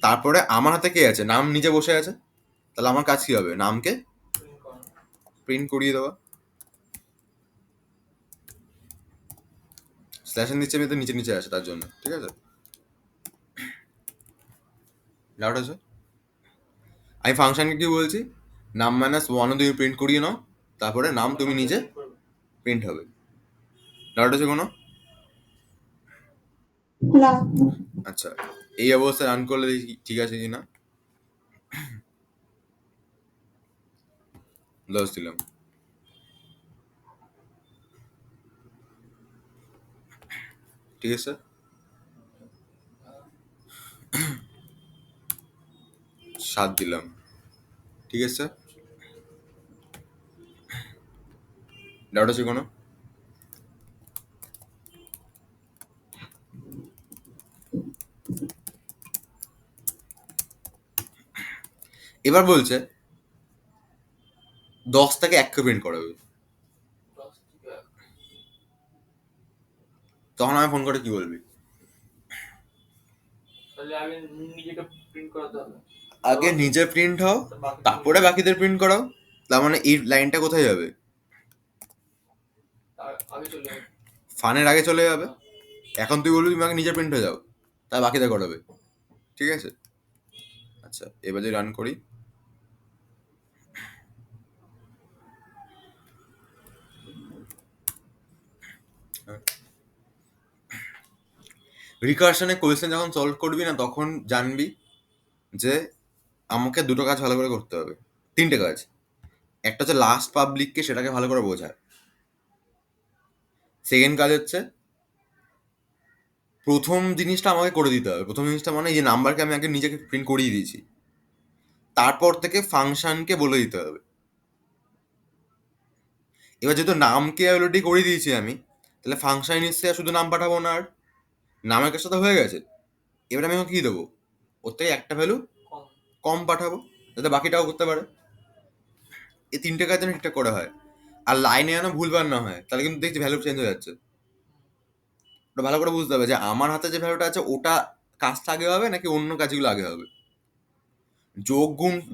তারপরে আমার হাতে কে আছে? নাম নিজে বসে আছে। তাহলে আমার কাজ কি হবে? নামকে প্রিন্ট করানো। প্রিন্ট করিয়ে দেওয়া। স্ল্যাশের নিচে আমি তো নিচে নিচে আছে তার জন্য, ঠিক আছে? ডাউট আছে? আমি ফাংশনকে কি বলছি? নাম -1 তুমি প্রিন্ট করিয়ে নাও, তারপরে নাম তুমি নিজে print করবে। প্রিন্ট হবে। ডাউট আছে কোনো? না। আচ্ছা, এই অবস্থায় রান করলে দেখি ঠিক আছে কিনা। 10 দিলাম, ঠিক আছে? 7 দিলাম, ঠিক আছে? ডাউট আছে কোনো? এবার বলছে 10 থেকে 1 কে প্রিন্ট করাবে। 10 থেকে 1। তখন আমি ফোন করে কি বলবি? তাহলে আগে নিজেকে প্রিন্ট করাতে হবে। আগে নিজে প্রিন্ট হও, বাকি তারপরে বাকিদের প্রিন্ট করাও। তার মানে এই লাইনটা কোথায় যাবে? আগে চলে যাবে। ফানের আগে চলে যাবে। এখন তুই বলবি তুমি আগে নিজে প্রিন্ট হয়ে যাও, তার বাকিদের করাবে, ঠিক আছে? আচ্ছা, এবার যদি রান করি, রিকার্শনে কোয়েশ্চেন যখন সলভ করবি না, তখন জানবি যে আমাকে দুটো কাজ ভালো করে করতে হবে। 3টে কাজ। একটা হচ্ছে লাস্ট পাবলিককে সেটাকে ভালো করে বোঝায়। সেকেন্ড কাজ হচ্ছে প্রথম জিনিসটা আমাকে করে দিতে হবে। প্রথম জিনিসটা মানে এই যে নাম্বারকে আমি আগে নিজেকে প্রিন্ট করিয়ে দিয়েছি, তারপর থেকে ফাংশনকে বলে দিতে হবে। এবার যেহেতু নামকে অলরেডি করে দিয়েছি আমি, তাহলে ফাংশন নিশ্চয়ই শুধু নাম পাঠাবো না, আর নামের কাছে তো হয়ে গেছে। এবার আমি এখন কি দেবো? ওর থেকে একটা ভ্যালু কম। কম পাঠাবো, যাতে বাকিটাও করতে পারে। এই 3টে কাজ যেন ঠিকঠাক করা হয়। আর লাইনে যেন ভুলবার না হয়, তাহলে কিন্তু দেখছি ভ্যালু চেঞ্জ হয়ে যাচ্ছে। ওটা ভালো করে বুঝতে হবে যে আমার হাতে যে ভ্যালুটা আছে ওটা কাজটা আগে হবে নাকি অন্য কাজগুলো আগে হবে।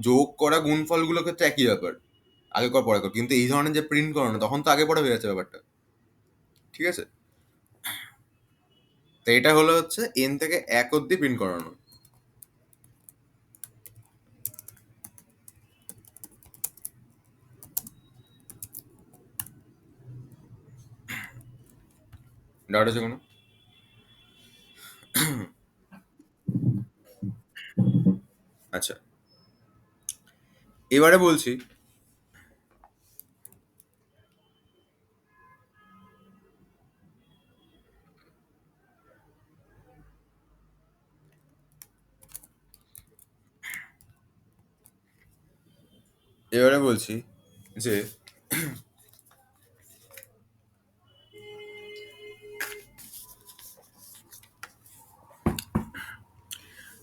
যোগ করা গুণফলগুলোর ক্ষেত্রে একই ব্যাপার, আগে কর পরে কর। কিন্তু এই ধরনের যে প্রিন্ট করানো, তখন তো আগে পরে হয়ে যাচ্ছে ব্যাপারটা, ঠিক আছে? তো এটা হলো হচ্ছে n থেকে 1 অব্দি প্রিন্ট করানো। ডাউট আছে কোনো? আচ্ছা, এবারে বলছি যে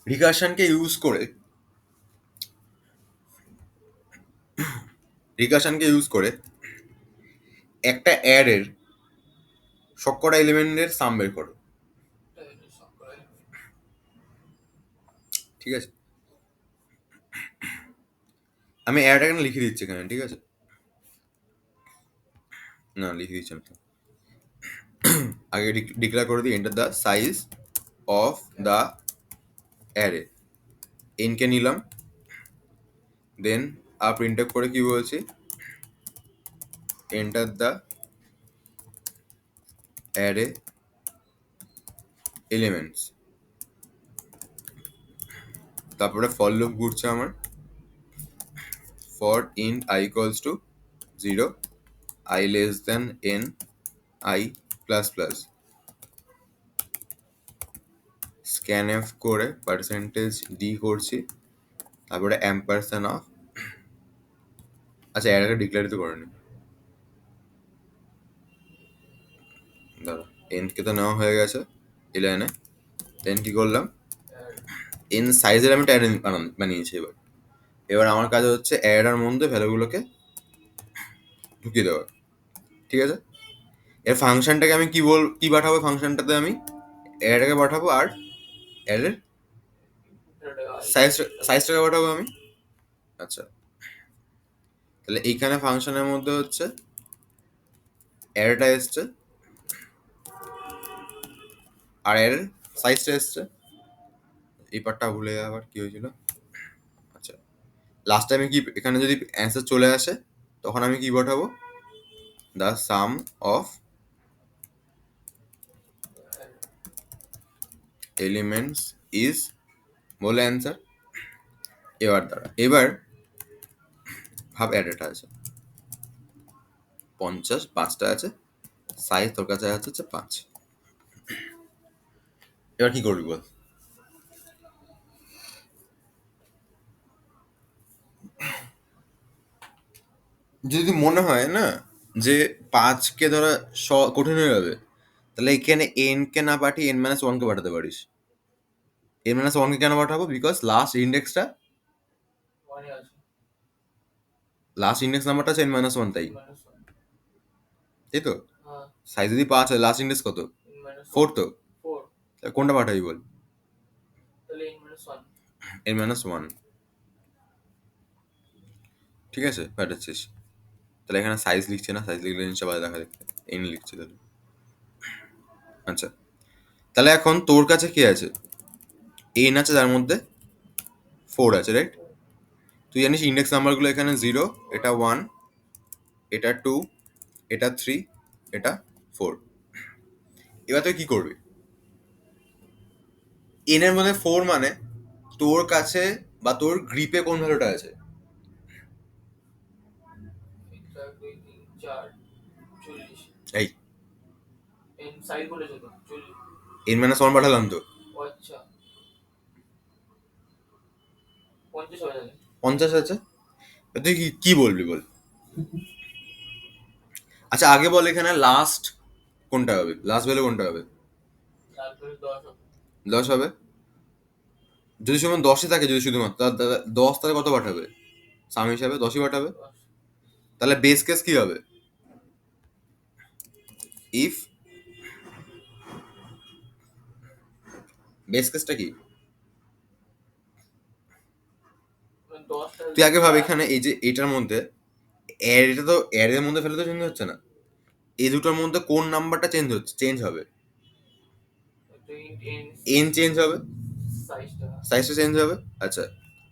রিকার্শনকে ইউজ করে একটা অ্যারের সবকটা এলিমেন্টের সাম বের করো, ঠিক আছে? আমি অ্যারেটা এখানে লিখে দিচ্ছি এখানে, ঠিক আছে? না, লিখে দিচ্ছি আমি তো। আগে ডিক্লেয়ার করে দিই enter the size of the array. এনকে নিলাম, দেন আর প্রিন্ট আপ করে কি বলছি? Enter the array elements. তারপরে ফর লুপ ঘুরছে আমার, for int i equals to 0, i less than n, i plus plus, scanf করে পার্সেন্টেজ ডি করছি, তারপরে অ্যাম্পারস্যান্ড অফ। আচ্ছা, অ্যারেটা ডিক্লেয়ার তো করেনি, দাঁড়া। এনকে তো নেওয়া হয়ে গেছে এই লাইনে। দেন কি করলাম? এন সাইজের আমি একটা অ্যারে বানিয়েছি। এবার আমার কাজ হচ্ছে অ্যারেটার মধ্যে ভ্যালুগুলোকে ঢুকিয়ে দেওয়া, ঠিক আছে? এর ফাংশনটাকে আমি কি পাঠাবো? ফাংশনটাতে আমি এটাকে পাঠাবো আর এর সাইজটাকে পাঠাবো আমি। আচ্ছা, তাহলে এইখানে ফাংশনের মধ্যে হচ্ছে এরটা এসছে আর এর সাইজটা এসছে। এই পার্টটা ভুলে আবার কি হয়েছিল। আচ্ছা, লাস্ট টাইমে কি এখানে যদি অ্যান্সার চলে আসে তখন আমি কি পাঠাবো? The sum of elements is বলে অ্যান্সার। এবার ভাব অ্যাডেটা আছে 50, 5টা আছে, সাইজ তোর কাছে আছে হচ্ছে 5। এবার কি করবি বল? যদি মনে হয় না যে 5কে ধরা কঠিন হয়ে যাবে, তাহলে এখানে n কে না পাঠিয়ে n-1 কে পাঠাতে পারিস। n-1 কে কেন পাঠাবো? বিকজ ওয়ানে আছে লাস্ট ইন্ডেক্স নাম্বারটা আছে n-1, তাই -1 তাই তো। হ্যাঁ সাইজ যদি 5 হয়, লাস্ট ইন্ডেক্স কত? -1 4 তো। 4 তাহলে কোনটা পাঠাবি বল? তাহলে n-1 n-1। ঠিক আছে, পাঠাচ্ছিস। তাহলে এখানে সাইজ লিখছে না, সাইজ লিখলে জিনিসটা ভালো দেখা দেখতে। n লিখছে তাহলে। আচ্ছা, তাহলে এখন তোর কাছে কি আছে? n আছে, তার মধ্যে 4 আছে, রাইট? তুই জানিস ইন্ডেক্স নাম্বারগুলো এখানে 0, এটা 1, এটা 2, এটা 3, এটা 4। এবার তুই কি করবি? n এর মধ্যে 4 মানে তোর কাছে বা তোর গ্রিপে কোন ভ্যালুটা আছে? 1 2 3 4 40 এই n সাইজ বলেছো তো 40 n-1 পাঠালাম তো, ও আচ্ছা 50 হবে তাহলে 50 আছে। এবার তুই কি বলবি বল? আচ্ছা, আগে বল এখানে লাস্ট কোনটা হবে, লাস্ট ভ্যালু কোনটা হবে? তারপরে 10 হবে 10 হবে। যদি সময় 10ই থাকে, যদি শুধুমাত্র 10, তাহলে কত পাঠাবে? সাম হিসাবে 10ই পাঠাবে। 10 তাহলে বেস কেস কি হবে? ইফ বেস কেসটা কি? মানে 10 টা তুই আগে ভাব এখানে এই যে এটার মধ্যে এটা তো এর মধ্যে ফেলে তো চেঞ্জ হচ্ছে না। এই দুটোর মধ্যে কোন নাম্বারটা চেঞ্জ হবে? তুই n এন চেঞ্জ হবে, সাইজটা সাইজটা চেঞ্জ হবে। আচ্ছা,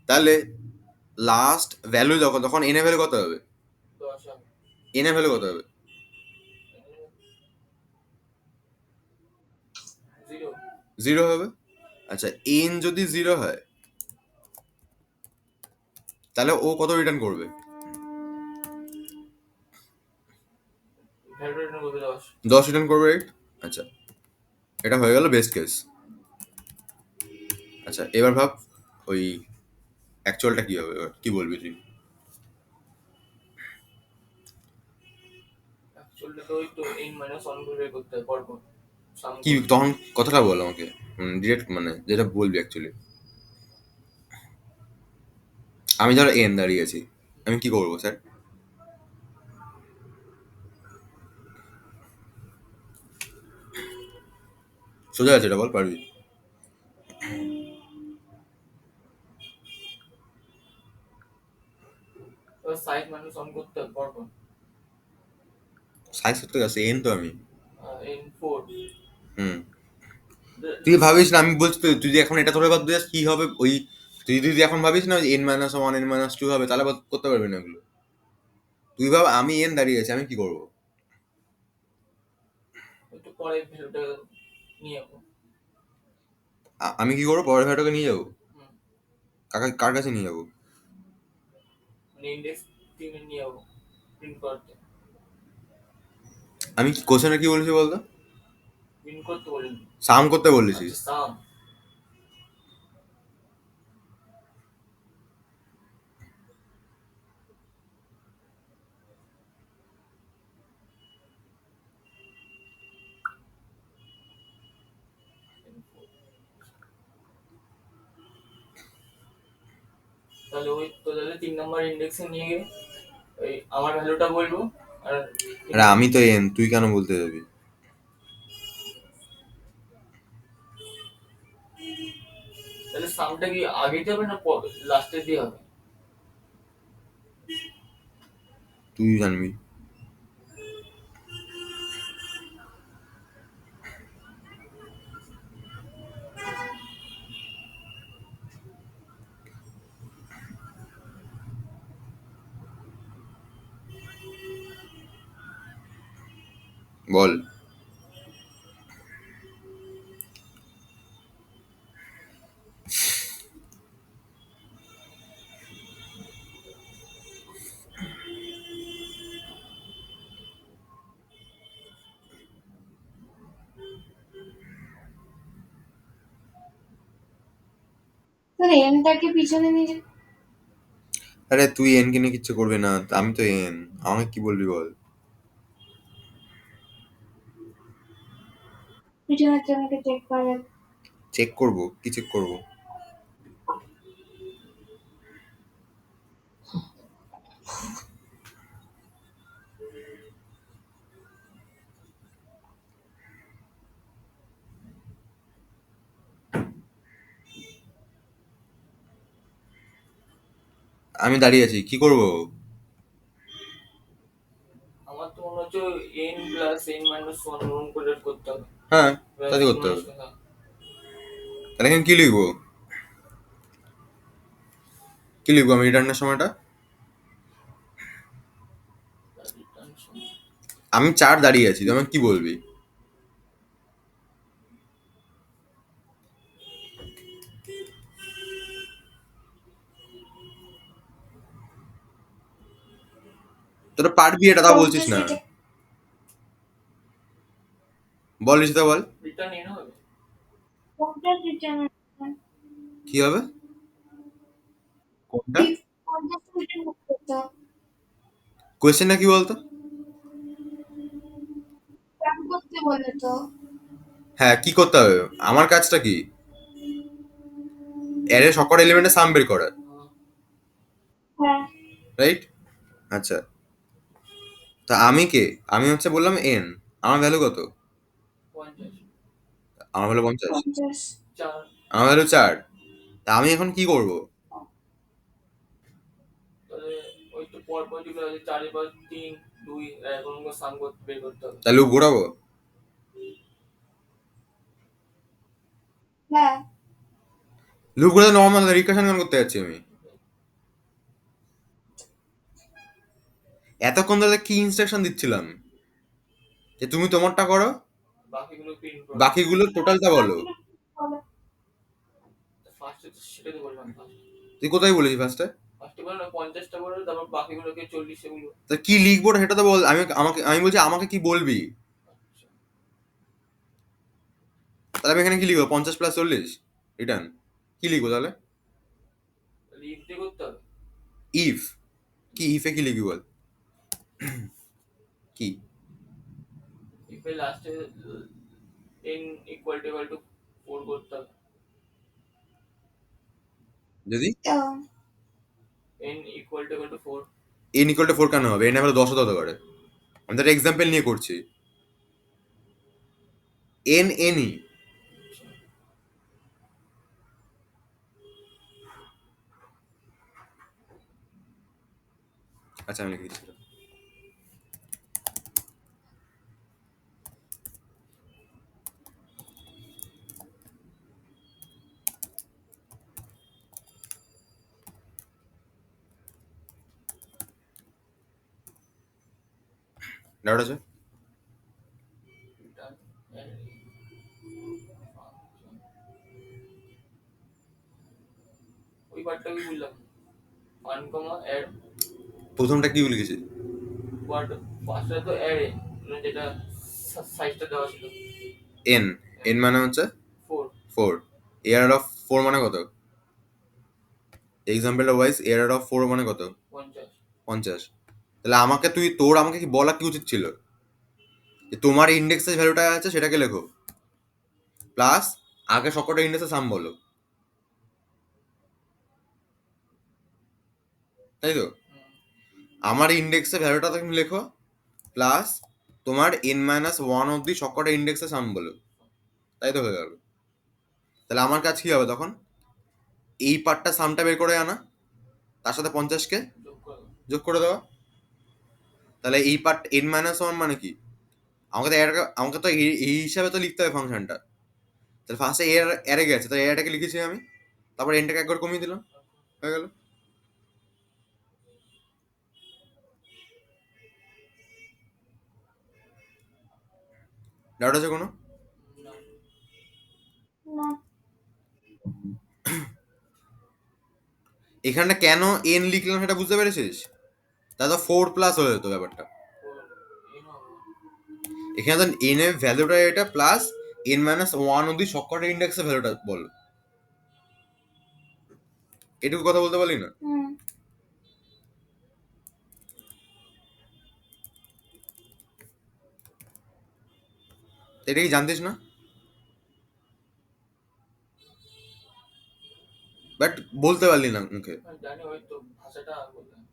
তাহলে লাস্ট ভ্যালু তখন এন এর ভ্যালু কত হবে? 10 হবে এন এর ভ্যালু কত হবে? 0 0 হবে। আচ্ছা, এন যদি 0 হয় তাহলে ও কত রিটার্ন করবে? ভ্যালু রিটার্ন করবে 10 10 রিটার্ন করবে, রাইট? আচ্ছা, এটা হয়ে গেল বেস্ট কেস। আচ্ছা, এবার ভাব ওই অ্যাকচুয়ালটা কি হবে, এবার কি বলবি তুই? অ্যাকচুয়ালি তো ওই তো n-1 করে বের করতে হবে পরপর সাম কি করে তখন কথাটা বল আমাকে, ডিরেক্ট মানে যেটা বলবি অ্যাকচুয়ালি। আমি ধরো এন দাঁড়িয়েছি, আমি কি করবো স্যার? সোজা আছে, এটা বল, পারবি? এবার সাইজ -1 করতে হবে পরপর সাইজ করতে গেছে এন তো আমি। n4 হুম, তুই ভাবিস না আমি বলছি তুই তুই যদি এখন এটা ধরে বাদ দিস কি হবে ওই, তুই যদি এখন ভাবিস না n-1 n-2 হবে, তাহলে করতে পারবি না এগুলো। তুই ভাব আমি এন দাঁড়িয়ে আছি, আমি কি করবো? একটু পরে ভ্যালুটা নিয়ে যাবো আমি কি করবো? পরের ভ্যালুটাকে নিয়ে যাবো? হুম কার কাছে নিয়ে যাবো? মানে ইন্ডেক্স 3 এ নিয়ে যাবো প্রিন্ট করতে আমি কোশ্চেনে কি বলেছি বলতো? প্রিন্ট করতে বলেন সাম করতে বলেছিস। আচ্ছা সাম তাহলে ওই তো তাহলে 3 নাম্বার ইন্ডেক্সে নিয়ে গিয়ে ওই আমার ভ্যালুটা বলবো আর আরে আমি তো এন, তুই কেন বলতে যাবি? তাহলে সামটা কি আগে দিতে হবে না লাস্টে দিয়ে হবে? তুই জানবি। বল। তোর এমটাকে পিছনে নিয়ে যা। আরে তুই এন কিনে কিচ্ছু করবে না, আমি তো এন, আমাকে কি বলবি বল। পিছনের জনকে চেক করা যাবে। চেক করব? কি চেক করব? আমি দাঁড়িয়ে আছি, কি করব? আমার তো মনে হচ্ছে N plus N minus one ওরকম করে করতে হবে। হ্যাঁ, প্লাস তাই এন করতে মাইনাস হবে। ওয়ান। তাহলে এখানে কি লিখবো? কি লিখবো আমি রিটার্নের সময়টা? আমি 4 দাঁড়িয়ে আছি, তুই আমাকে কি বলবি? তোরা পারবি এটা, তা বলছিস পঞ্চাশ না। রিটার্ন। বল রিশিতা, বল। রিটার্ন এন হবে। 50 রিটার্ন। কি হবে? কোনটা? 50 রিটার্ন করতে হবে। কোয়েশ্চেনটা কি বলতো? কাম করতে বলে তো। হ্যাঁ, কি করতে হবে? আমার কাজটা কি? অ্যারে সকল এলিমেন্টের সাম বের করা, হ্যাঁ। রাইট? আচ্ছা, তা আমি কে? আমি হচ্ছে বললাম এন, আমার ভ্যালু কত? 50। আমার ভ্যালু 50, 50। 4। আমার ভ্যালু 4। তা আমি এখন কি করব? তাহলে ওই তো পর পর যেগুলো আছে 4 এর পর 3 2 এরকম করে সাম করতে বের করতে হবে। তা লুপ ঘোরাবো? হ্যাঁ। লুপ ঘোরাতে নর্মাল রিকার্শন কেন করতে যাচ্ছি আমি? এতক্ষণ ধরে কি ইনস্ট্রাকশন দিচ্ছিলাম যে তুমি তোমারটা করো, বাকিগুলো প্রিন্ট করো। বাকিগুলো টোটালটা বলো। ফার্স্টে তো সেটা তো বললাম ফার্স্ট। তুই কোথায় বলেছিস ফার্স্টে? ফার্স্টে বলো না 50টা বলো, তারপর বাকিগুলোকে 40 এগুলো। তা কি লিখবো সেটা তো বল। আমি বলছি আমাকে কি বলবি। আচ্ছা। তাহলে আমি এখানে কি লিখবো? 50 + 40 রিটার্ন, কি লিখবো তাহলে? তাহলে ইফ দিয়ে করতে হবে। ইফ? কি ইফে কি লিখবি বল? কি? ইফে লাস্টে n ইকুয়াল টু 4 করতে হবে। যদি n equal to 4। N equal to 4 কেন হবে? এন হলো 10 হতে পারে। আমি তো এক্সাম্পল নিয়ে করছি। এন এনই। আচ্ছা, আমি লিখে দিচ্ছি। ডাউট আছে? রিটার্ন ওই পার্টটা কি বললাম? ফান কমা অ্যাড প্রথমটা কি লিখেছি? ওয়ার্ড ফার্স্টে তো অ্যারে যেটা সাইজটা দেওয়া ছিল এন। এন মানে হচ্ছে 4। 4। এয়ার অফ 4 মানে কত? এক্সাম্পলটা ওয়াইজ এয়ার অফ 4 মানে কত? 50। 50। তাহলে আমাকে কি বলা কি উচিত ছিল? যে তোমার ইন্ডেক্সের ভ্যালুটা আছে সেটাকে লেখো, প্লাস আগে সবকটা ইন্ডেক্সের সাম বলো, তাই তো? আমার ইন্ডেক্সের ভ্যালুটা তুমি লেখো, প্লাস তোমার n মাইনাস ওয়ান অব্দি সবকটা ইন্ডেক্সে সাম বলো, তাই তো হয়ে গেল। তাহলে আমার কাজ কি হবে তখন? এই পার্টটা সামটা বের করে আনা, তার সাথে 50কে যোগ করো। যোগ করে দেওয়া। তাহলে এই পার্ট n মাইনাস ওয়ান মানে কি? আমাকে তো এই হিসাবে তো লিখতে হবে ফাংশনটা। তাহলে ফার্স্টে এরে গেছে, তাহলে এটাকে লিখেছি আমি, তারপর এনটাকে একবার কমিয়ে দিলাম, হয়ে গেল। ডাউট আছে কোনো? না, না। এখানটা কেন এন লিখলাম সেটা বুঝতে পেরেছিস? তাহলে 4+ হয়ে যেত ব্যাপারটা। এই নাও। এখানে তো এন এর ভ্যালুটা এটা প্লাস n মাইনাস ওয়ান অব্দি সবকটা ইন্ডেক্সের ভ্যালুটা বল, এটুকু কথা বলতে পারলি না? হুম। এটা কি জানতিস না? বাট বলতে পারলি না মুখে। আমি জানি হয়তো ভাষাটা বলতে হবে।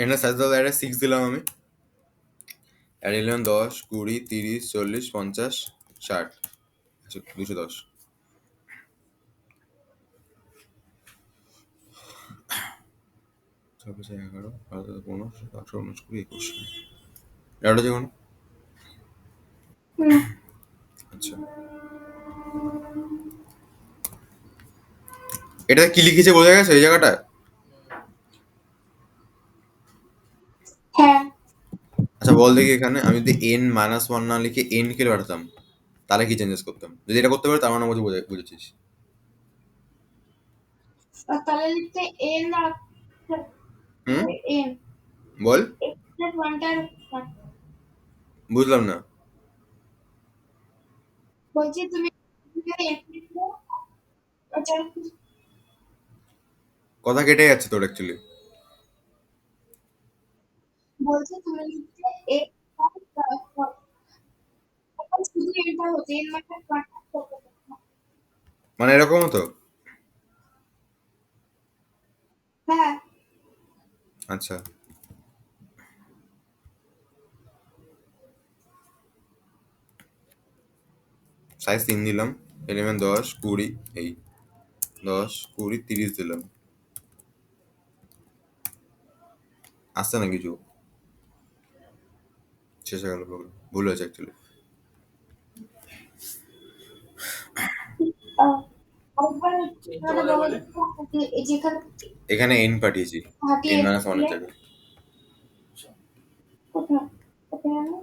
এন্ডের সাইজ দাও, এটা 6 দিলাম আমি। অ্যাড 11 10 20 30 40 50 60, 210। 26 11 12 15 18 19 20 21। ডাউট আছে কোনো? হুম। আচ্ছা, এটা কি লিখেছে বোঝা গেছে এই জায়গাটা? হ্যাঁ। আচ্ছা বল দেখি, এখানে আমি যদি n মাইনাস ওয়ান না লিখে n কে বাড়াতাম, তাহলে কি চেঞ্জেস করতাম? যদি এটা করতে পারি তার মানে বুঝেছিস। আর তাহলে লিখতে এন আর হুম, এন বল। এক্স প্লাস ওয়ানটার বুঝলাম না। বলছি তুমি এন লিখলে ওটা কথা কেটে যাচ্ছে তোর অ্যাকচুয়ালি। বলছি তুমি লিখতে এ শুধু এটা হতো এন মাইনাস ওয়ানটা। মানে এরকম হতো? হ্যাঁ। আচ্ছা, সাইজ 3 দিলাম, 11 10 20 এই 10 20 30 দিলাম। আসছে না কিছু, শেষ হয়ে গেল প্রবলেম, ভুল হয়েছে অ্যাকচুয়ালি। আরেকবার চিনতে মানে পারলে বলো বলে। যে যেখানে এখানে n পাঠিয়েছি, হাঁটিয়ে n মাইনাস দিলে ওয়ানের জায়গায়। আচ্ছা, কোথায় কোথায় জানো?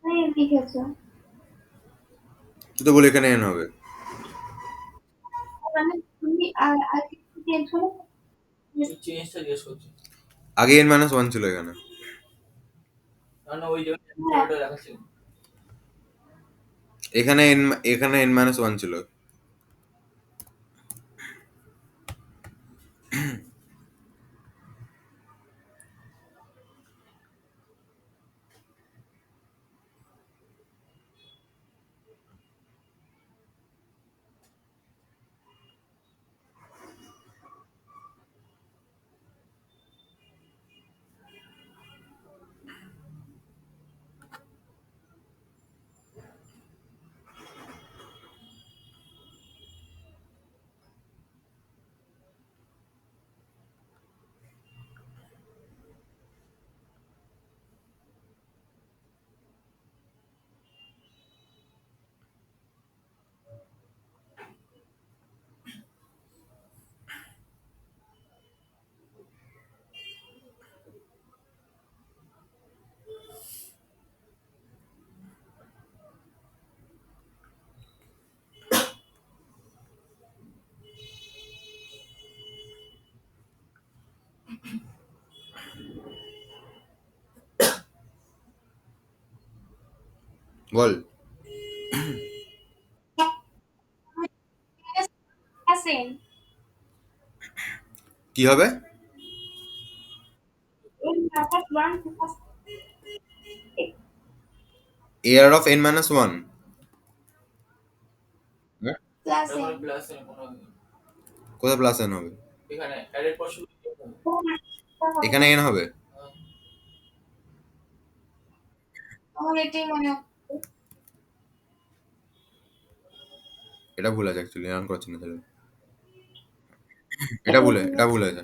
হ্যাঁ লিখেছো। তুই তো বলি এখানে n হবে। মানে তুমি আগে চেঞ্জ করো। তুই চেঞ্জটা জিজ্ঞেস করছিস। আগে n মাইনাস ওয়ান ছিল এখানে। না না, ওই হ্যাঁ। জায়গাটা রাখা ছিল। এখানে n মাইনাস ওয়ান ছিল। বল। সেম কি হবে? n minus 1 plus air of n minus one. plus ওখানে n প্লাস এন কোনো কোথায় প্লাস n হবে? এখানে অ্যাডের পর শুধু n হবে। এখানে n হবে। হ্যাঁ, আমার এটাই মনে হচ্ছে এটা ভুল আছে অ্যাকচুয়ালি, রান করছি না তাহলে। এটা ভুল আছে।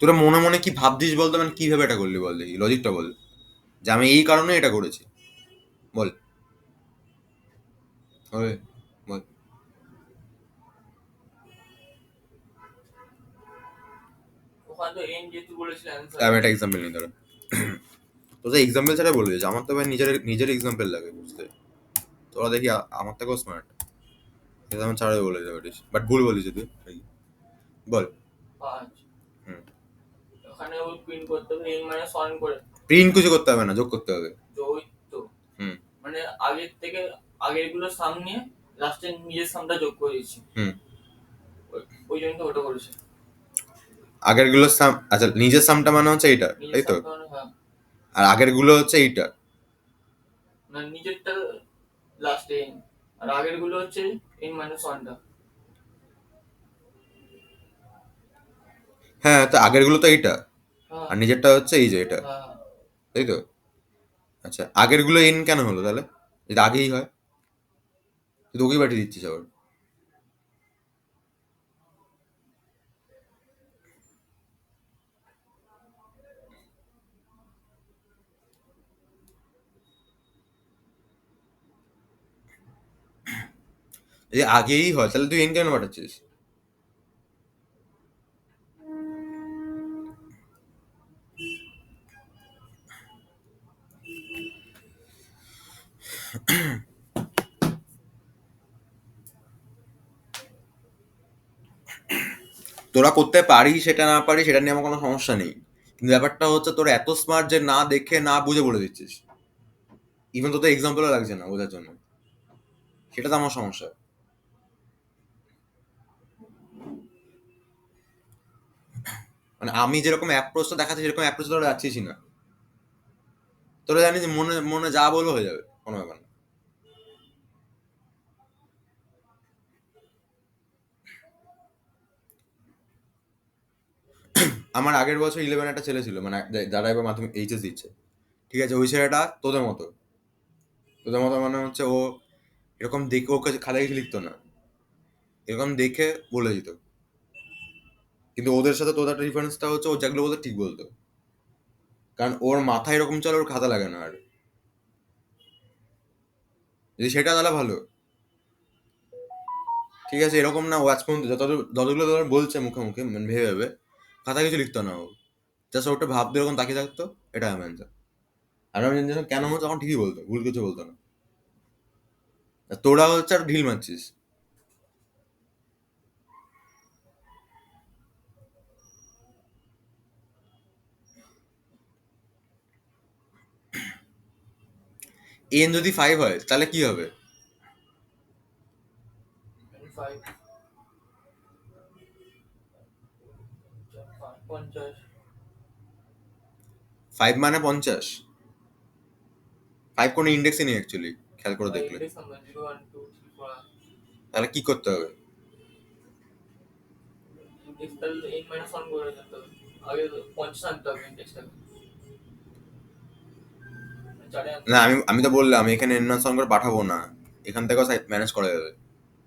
তোরা মনে মনে কি ভাবছিস বলতো, মানে কিভাবে এটা করলি বল দেখি, লজিকটা বল, যে আমি এই কারণে এটা করেছি, বল। ওই বল। ওখানে তো n যেহেতু বলেছিল অ্যান্সার। আমি একটা এক্সাম্পল নিই ধরো। তোদের এক্সাম্পল ছাড়া বলে দিয়েছে, আমার তো ভাই নিজের নিজের এক্সাম্পল লাগে বুঝতে। তোরা দেখি আমার থেকেও স্মার্ট, এক্সাম্পল ছাড়াই বলে দিতে পারিস, বাট ভুল বলিস তুই। বল। 5 হুম। ওখানে ওই প্রিন্ট করতে হবে n minus 1 করে প্রিন্ট কিছু করতে হবে না, যোগ করতে হবে। ওই তো হুম। মানে আগের থেকে আগের গুলো সাম নিয়ে লাস্টে নিজের সামটা যোগ করে দিচ্ছি। হুম। ওই জন্য তো ওটা করেছে আগের গুলো সাম, আচ্ছা নিজের সামটা মানে হচ্ছে এইটা, নিজের তাই তো? সামটা মানে হ্যাঁ আর আগের গুলো হচ্ছে এইটা। না নিজেরটা লাস্টে n আর আগের গুলো হচ্ছে n minus 1 টা। হ্যাঁ, তো আগের গুলো তো এইটা, হ্যাঁ আর নিজেরটা হচ্ছে এই যে এটা, হ্যাঁ তাই তো? আচ্ছা, আগের গুলো এন কেন হলো তাহলে, যদি আগেই হয়? তুই তো ওকেই পাঠিয়ে দিচ্ছিস আবার। যদি আগেই হয় তাহলে তুই এন কেন পাঠাচ্ছিস? তোরা করতে পারিস সেটা না পারিস সেটা নিয়ে আমার কোনো সমস্যা নেই, কিন্তু ব্যাপারটা হচ্ছে তোরা এত স্মার্ট যে না দেখে না বুঝে বলে দিচ্ছিস, ইভেন তোদের এক্সাম্পলও লাগছে না বোঝার জন্য, সেটা তো আমার সমস্যা। মানে আমি যেরকম অ্যাপ্রোচটা দেখাচ্ছি সেরকম অ্যাপ্রোচ তোরা যাচ্ছিস না। তোরা জানিস যে মনে মনে যা বলো হয়ে যাবে, কোনো ব্যাপার না। আমার আগের বছর 11 একটা ছেলে ছিল, মানে যারা এবার মাধ্যমিক এইচএস দিচ্ছে, ঠিক আছে? ওই ছেলেটা তোদের মতো, তোদের মতো মানে হচ্ছে ও এরকম দেখে ওকে খাতা কিছু লিখতো না, এরকম দেখে বলে দিত। কিন্তু ওদের সাথে তোদের ডিফারেন্সটা হচ্ছে ও যেগুলো বলতো ঠিক বলতো, কারণ ওর মাথায় এরকম চলে, ওর খাতা লাগে না। আর যদি সেটা তাহলে ভালো, ঠিক আছে? এরকম না ও আজ পর্যন্ত যতগুলো তোর বলছে মুখে মুখে, মানে ভেবে ভেবে খাতা কিছু লিখতো না ও, জাস্ট ওটা ভাবতে এরকম তাকিয়ে থাকতো, এটা আমি অ্যান্সার। আর আমি জিজ্ঞেস কেন হতো, তখন ঠিকই বলতো, ভুল কিছু বলতো না। আর তোরা হচ্ছে আর ঢিল মারছিস। এন যদি 5 হয় তাহলে কি হবে? n 5 50 5 মানে 50? 5 কোনো ইন্ডেক্সই নেই অ্যাকচুয়ালি, খেয়াল করে দেখলে। ইন্ডেক্স নাম্বার 0 1 2 3 4 তাহলে কি করতে হবে? ইন্ডেক্স তাহলে n minus 1 করে দিতে হবে আগে 50 আনতে হবে ইন্ডেক্সটাকে চারে আনতে না, হবে আমি আমি তো বললাম আমি এখানে এন সং করে পাঠাবো না, এখান থেকেও ম্যানেজ করা যাবে।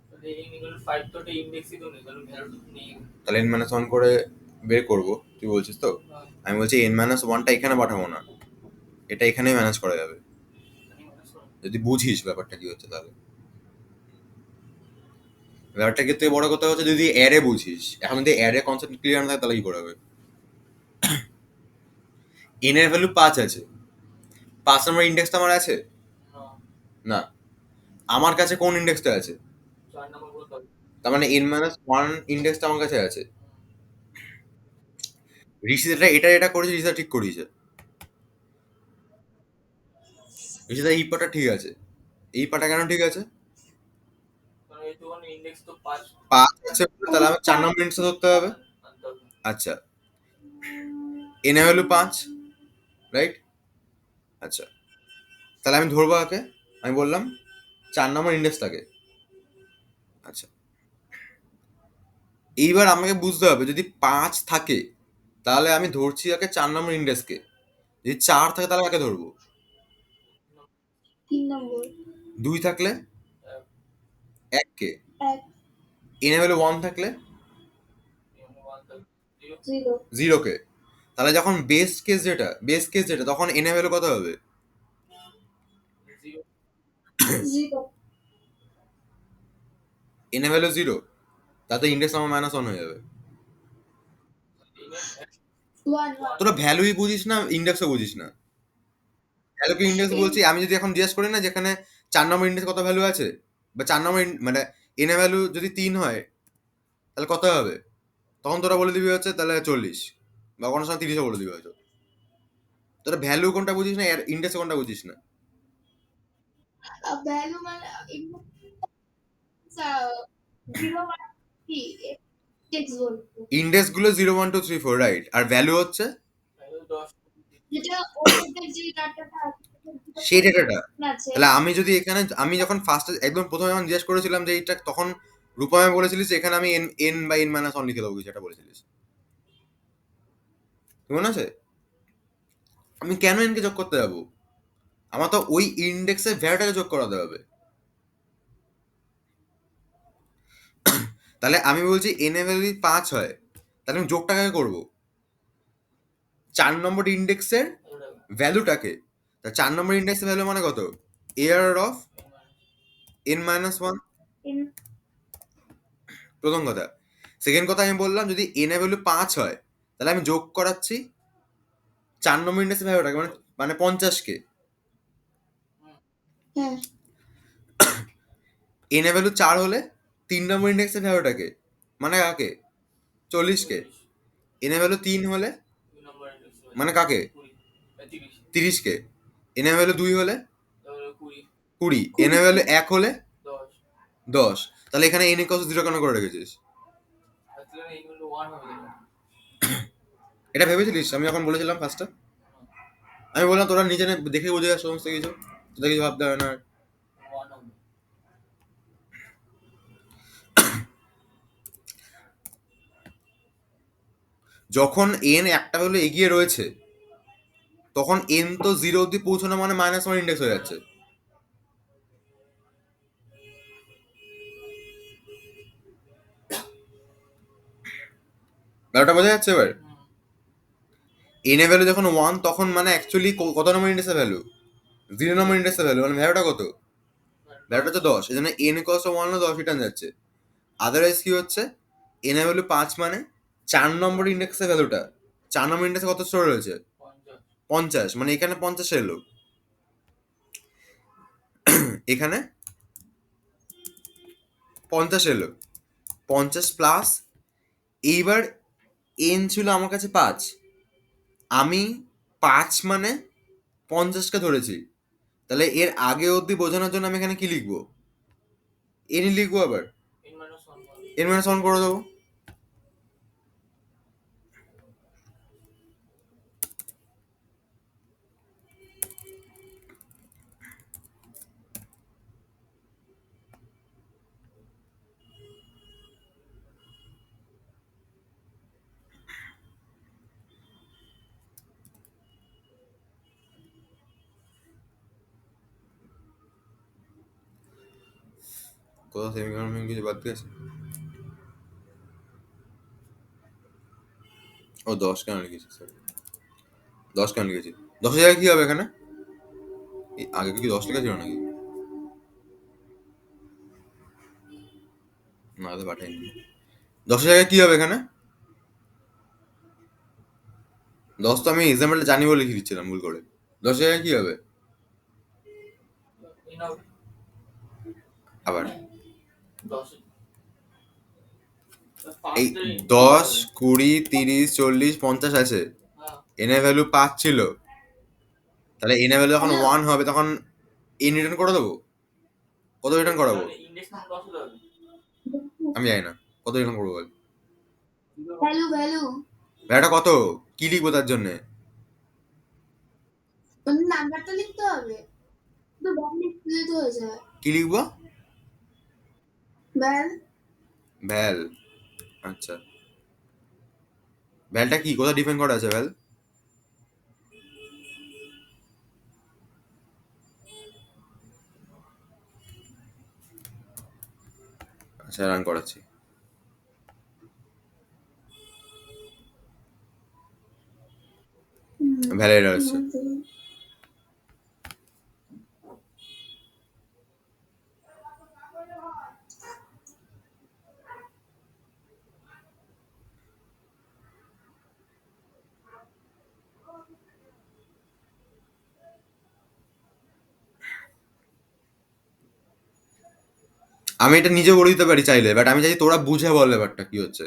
তাহলে এই নিগুলো 5 তো ইন্ডেক্সই তো নেই তাহলে ভ্যালু নেই তাহলে এন মাইনাস ওয়ান করে বের করবো, তুই বলছিস তো? হ্যাঁ আমি বলছি এন মাইনাস ওয়ানটা এখানে পাঠাবো না, এটা এখানেই ম্যানেজ করা যাবে, n minus 1 যদি বুঝিস ব্যাপারটা কি হচ্ছে তাহলে। ব্যাপারটা কিন্তু বড় কথা হচ্ছে যদি অ্যারে বুঝিস, এখন যদি অ্যারে কনসেপ্ট ক্লিয়ার না থাকে তাহলে কি করে হবে? এন এর ভ্যালু 5 আছে, 5 নম্বর ইন্ডেক্সটা আমার আছে? না, না। আমার কাছে কোন ইন্ডেক্সটা আছে? 4 নম্বর গুলো তবে। তার মানে n-1 ইন্ডেক্সটা আমার কাছে আছে। ঋষিদা এটা করেছে, ঋষিদা ঠিক করিয়েছে। ঋষিদা এই পাটা ঠিক আছে। এই পাটা কেন ঠিক আছে? কারণ এই তো ইন্ডেক্স তো 5 5 আছে বলে তাহলে আমি 4 নম্বর ইন্ডেক্সটা ধরতে হবে। আনতে হবে। আচ্ছা, n এর ভ্যালু 5, রাইট? আচ্ছা, তাহলে আমি ধরবো কাকে? আমি বললাম 4 নম্বর ইন্ডেক্সটাকে। আচ্ছা, এইবার আমাকে বুঝতে হবে যদি 5 থাকে তাহলে আমি ধরছি কাকে? 4 নম্বর ইন্ডেক্সকে। যদি 4 থাকে তাহলে কাকে ধরবো? 3 নম্বর 2 থাকলে এক, 1 কে। 1 n এর ভ্যালু 1 থাকলে ওয়ান থাকবে 0, 0 0 কে। তাহলে যখন বেস কেস যেটা তখন n এর ভ্যালু কত হবে? 0, 0 n এর ভ্যালু 0, তাতে ইন্ডেক্স নাম্বার -1 হয়ে যাবে। ইন্ডেক্স 1 তোরা ভ্যালুই বুঝিস না, ইন্ডেক্সও বুঝিস না। ভ্যালুকে ইন্ডেক্স বলছি, আমি যদি এখন জিজ্ঞেস করি না যেখানে 4 নম্বর ইন্ডেক্স কত ভ্যালু আছে, বা 4 নম্বর মানে n এর ভ্যালু যদি 3 হয় তাহলে কত হবে, তখন তোরা বলে দিবি হচ্ছে তাহলে 40, বা কোনো সময় 30ও বলে দিবি হয়তো। তোরা ভ্যালু কোনটা বুঝিস না, ইন্ডেক্স কোনটা বুঝিস না। ভ্যালু মানে জিরো মানে কি টেক্সট বলবো ইন্ডেক্স গুলো 0 1 2 3 4, রাইট? আর ভ্যালু হচ্ছে 10, যেটা ওদের যে ডাটাটা সেই ডেটাটা। আছে তাহলে আমি যদি এখানে, আমি যখন ফার্স্ট একদম প্রথমে যখন জিজ্ঞেস করেছিলাম যে এইটা, তখন রূপমে বলেছিলিস যে এখানে আমি n বা n-1 লিখে দেবো, কিছু একটা বলেছিলিস, মনে আছে? আমি কেন n কে যোগ করতে যাবো? আমার তো ওই ইন্ডেক্সের ভ্যালুটাকে যোগ করাতে হবে। তাহলে আমি বলছি n এর ভ্যালু যদি 5 হয় তাহলে আমি যোগটা কাকে করবো? 4 নম্বর ইন্ডেক্সের ভ্যালুটাকে। তা 4 নম্বর ইন্ডেক্সের ভ্যালু মানে কত? এয়ার অফ n-1, প্রথম কথা। সেকেন্ড কথা আমি বললাম যদি n এর ভ্যালু 5 হয় তাহলে আমি যোগ করাচ্ছি 4 নম্বর ইন্ডেক্সের ভ্যালুটাকে, মানে 50 কে। হ্যাঁ n এর ভ্যালু 4 হলে 3 নম্বর ইন্ডেক্সের ভ্যালুটাকে, মানে কাকে? 40 কে। n এর ভ্যালু 3 হলে 2 নম্বর ইন্ডেক্স মানে কাকে? 30, 30 কে। n এর ভ্যালু 2 হলে তাহলে 20, 20, n এর ভ্যালু 1 হলে 10, 10। তাহলে এখানে n ইকুয়ালস 0 কেন করে রেখেছিস? তাহলে এইগুলো 1 হবে না। এটা ভেবেছিলিস আমি যখন বলেছিলাম ফার্স্টে? আমি বললাম তোরা নিজে দেখে বুঝে যা সমস্ত কিছু, তোদের কিছু ভাবতে হয় না আর। 1 হবে। যখন n একটা ভ্যালু এগিয়ে রয়েছে তখন n তো 0 অব্দি পৌঁছানো মানে -1 ইন্ডেক্স হয়ে যাচ্ছে। ব্যাপারটা বোঝা যাচ্ছে এবার? n এর ভ্যালু যখন 1 তখন মানে অ্যাকচুয়ালি কত নম্বর ইন্ডেক্সের ভ্যালু? 0 নম্বর ইন্ডেক্সের ভ্যালু, মানে ভ্যালুটা কত? ভ্যালুটা হচ্ছে 10, এই জন্য n ইকুয়ালস 1 হলে 10 রিটার্ন যাচ্ছে। আদারওয়াইজ কি হচ্ছে, n এর ভ্যালু 5 মানে 4 নম্বর ইন্ডেক্সের ভ্যালুটা, 4 নম্বর ইন্ডেক্সে কত স্টোর রয়েছে? 50, মানে এখানে 50 এলো, এখানে 50 এলো, 50 প্লাস, এইবার n ছিল আমার কাছে 5, আমি 5 মানে 50কে ধরেছি, তাহলে এর আগে অবধি বোঝানোর জন্য আমি এখানে কি লিখবো? n লিখবো, আবার n-1 করে দেবো। কোথাও সেমিকন্ডাক্টর কিছু বাদ দিয়েছে? ও 10 কেন লিখেছি, সরি 10 কেন লিখেছি? 10 জায়গায় কি হবে এখানে? আগে কি 10 লেখা ছিল নাকি? না, তো পাঠাইনি। 10 জায়গায় কি হবে এখানে? 10 তো আমি এক্সাম্পলটা জানি বলে লিখে দিচ্ছিলাম ভুল করে। 10 জায়গায় কি হবে? ইন আউট আবার 10 এই ফার্স্টে 10, 20, 30, 40, 50 আছে। হ্যাঁ এন এর ভ্যালু 5 ছিল। তাহলে এন এর ভ্যালু যখন হ্যালো 1 হবে তখন এন রিটার্ন করে দেবো? কত রিটার্ন করাবো? ইন্ডেক্স নাম 10 হতে হবে আমি জানি না। কত রিটার্ন করবো বল? ভ্যালু ভ্যালু ভ্যালুটা কত? কি লিখবো তার জন্য? ওদের নাম্বারটা লিখতে হবে তো ভ্যাল লিখলে তো হয়ে যায় কি লিখবো? ভ্যাল ভ্যাল। আচ্ছা, ভ্যালটা কি, কোথায় ডিফাইন করা আছে ভ্যাল? আচ্ছা, রান করাচ্ছি। ভ্যাল এরর আসছে। আমি এটা নিজে বলে দিতে পারি চাইলে, বাট আমি চাই তোরা বুঝে বল ব্যাপারটা কি হচ্ছে।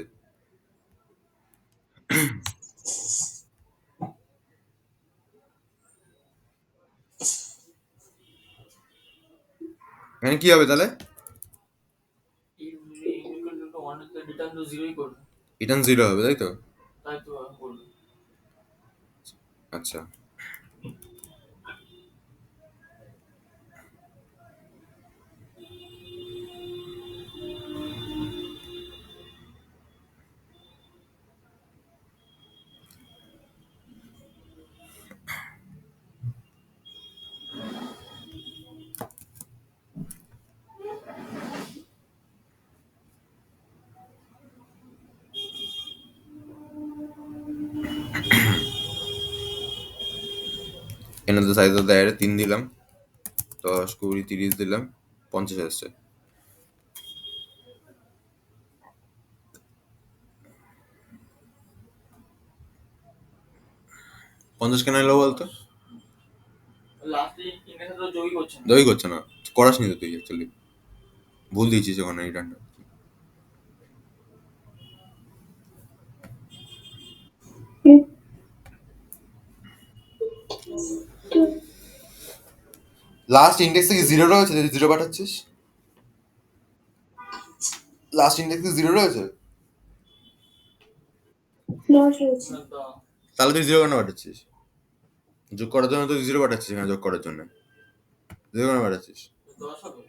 এখানে কি হবে তাহলে? ইকুয়াল টু 1 হলে রিটার্ন তো 0ই করবে রিটার্ন 0 হবে, তাই তো? তাই তো করবে আচ্ছা, এখানে তো সাইজ অফ দ্য অ্যারে 3 দিলাম, 10, 20, 30 দিলাম, 50 আসছে। 50 কেন এলো বলতো? লাস্টে ইন্ডেক্স তো জয়ই করছে না দই করছে না। করাস নি তো তুই অ্যাকচুয়ালি, ভুল দিয়েছিস ওখানে রিটার্নটা। লাস্ট ইন্ডেক্স থেকে 0 রয়েছে, যদি 0 পাঠাচ্ছিস। লাস্ট ইন্ডেক্স থেকে 0 রয়েছে, লস হয়েছে না তো তাহলে তুই 0 কেন পাঠাচ্ছিস? যোগ করার জন্য তুই 0 পাঠাচ্ছিস, এখানে যোগ করার জন্য 0 কেন পাঠাচ্ছিস? 10 হবে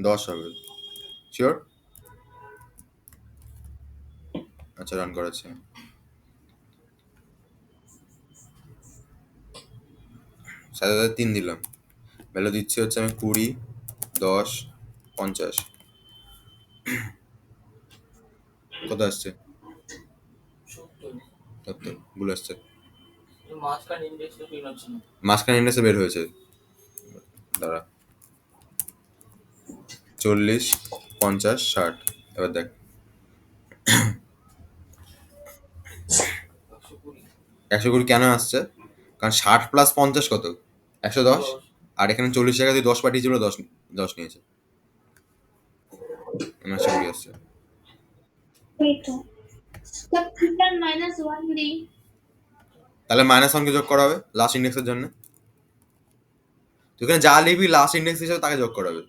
10 হবে শিওর? আচ্ছা, রান করাচ্ছি। সাথে সাথে 3 দিলাম, ভ্যালু দিচ্ছি হচ্ছে আমি 20, 10, 50। কত আসছে? 70 সত্য ভুল আসছে। এই মাঝখানে ইন্ডেক্সটা প্রিন্ট হচ্ছে না মাঝখানে ইন্ডেক্সে বের হয়েছে, দাঁড়া। 40, 50, 60। এবার দেখ 120 120 কেন আসছে? কারণ 60 প্লাস 50 কত? 110। 10 আর এখানে 40 টাকা দিয়ে 10 পাঠিয়েছিল, 10 নিয়েছে, 120 আসছে। এই তো রিটার্ন -1 দিই তাহলে -1 কে যোগ করা হবে লাস্ট ইন্ডেক্সের জন্য। তুই এখানে যা লিখবি লাস্ট ইন্ডেক্স হিসেবে তাকে যোগ করা হবে।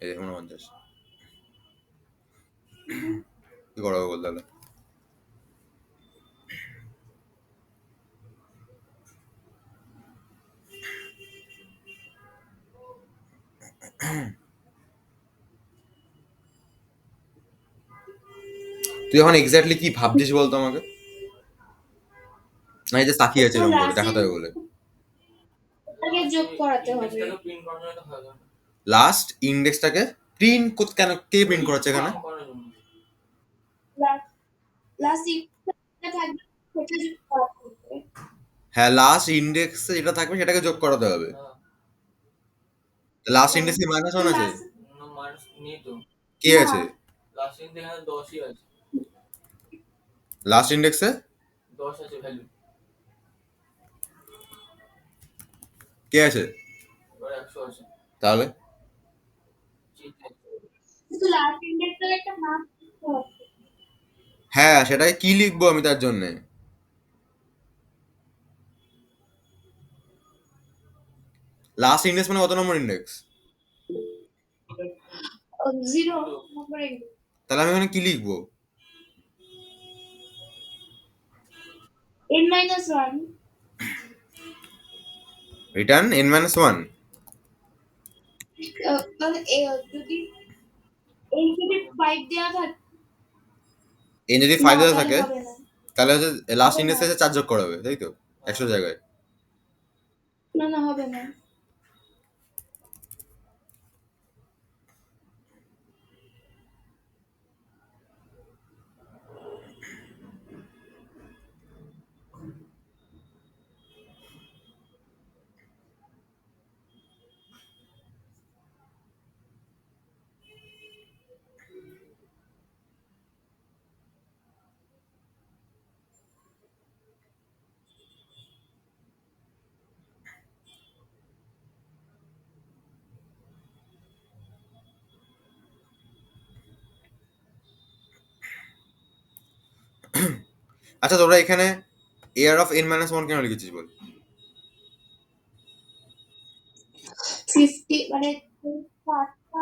এই 49 কি করা হবে বল তাহলে? তুই এখন এক্স্যাক্টলি কি ভাবছিস বলতো আমাকে? না, এই যে তাকিয়ে আছে এরকম বলে দেখাতে হবে বলে। আগে যোগ করাতে হবে ইন্ডেক্সটাকে প্রিন্ট করানো তো হয় না লাস্ট ইন্ডেক্সটাকে প্রিন্ট কেন, কে প্রিন্ট করাচ্ছে এখানে? কাম করার জন্য লাস্ট ইকুয়ালটা থাকবে সেটা যোগ করাতে হবে হ্যাঁ, লাস্ট ইন্ডেক্সে যেটা থাকবে সেটাকে যোগ করাতে হবে। হ্যাঁ লাস্ট ইন্ডেক্সে -1 আছে? লাস্ট না মাইনাস নেই তো কে না আছে? লাস্ট ইন্ডেক্স এখানে 10ই আছে লাস্ট ইন্ডেক্সে 10 আছে ভ্যালু, কে আছে? এবার 100 আছে। তাহলে কিন্তু লাস্ট ইন্ডেক্সের একটা নাম লিখতে হবে। হ্যাঁ, সেটাকে কি লিখবো আমি তার জন্যে? লাস্ট ইন্ডেক্স মানে কত নম্বর ইন্ডেক্স? 0 0। নম্বর ইন্ডেক্স। তাহলে আমি ওখানে কি লিখবো? n-1 return n-1। তাহলে যদি n যদি 5 দেওয়া থাকে n যদি না 5 দেওয়া তাহলে থাকে হবে না। তাহলে হচ্ছে লাস্ট হবে না। ইন্ডেক্সে 4 যোগ করা হবে, তাই তো? 100 জায়গায়। না না হবে না। আচ্ছা, তোরা এখানে এয়ার অফ n-1 কেন লিখেছিস বল? 50 মানে 5টা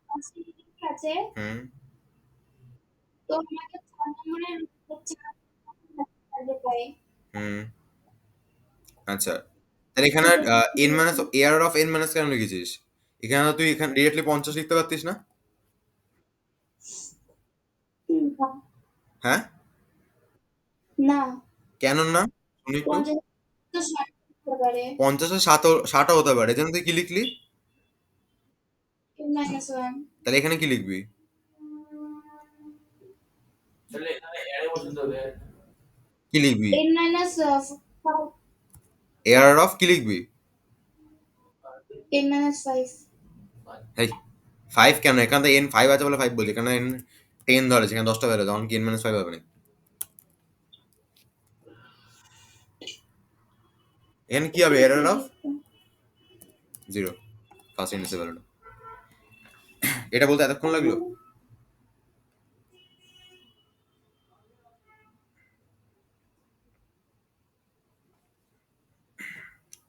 পাঁচটা ইন্ডেক্স আছে, হুম, তো আমাকে 4 নম্বরের হচ্ছে আগে পাই। হুম। আচ্ছা, তাহলে এখানে এয়ার অফ n- কেন লিখেছিস? এখানে তো তুই এখানে ডিরেক্টলি 50 লিখতে পারতিস না? না হ্যাঁ? না কেন না? শুনি একটু। 50 তো 60 হতে পারে 50 আর 60ও হতে পারে, এজন্য তুই কি লিখলি? n-1 তাহলে এখানে কি লিখবি? তাহলে এখানে অ্যারে বসাতে হবে add। কি লিখবি? n-5 এয়ার অফ কি লিখবি? n-5 হেই, 5 কেন? এখানে তো n5 আছে বলে 5 বলছি। এখানে n10 ধরেছে, এখানে 10টা বেরোয়, তখন কি n-5 হবে না? এখানে কি হবে? এয়ার অফ 0, ফার্স্ট ইন্ডেক্সে ভ্যালুটা। এটা বলতে এতক্ষণ লাগলো?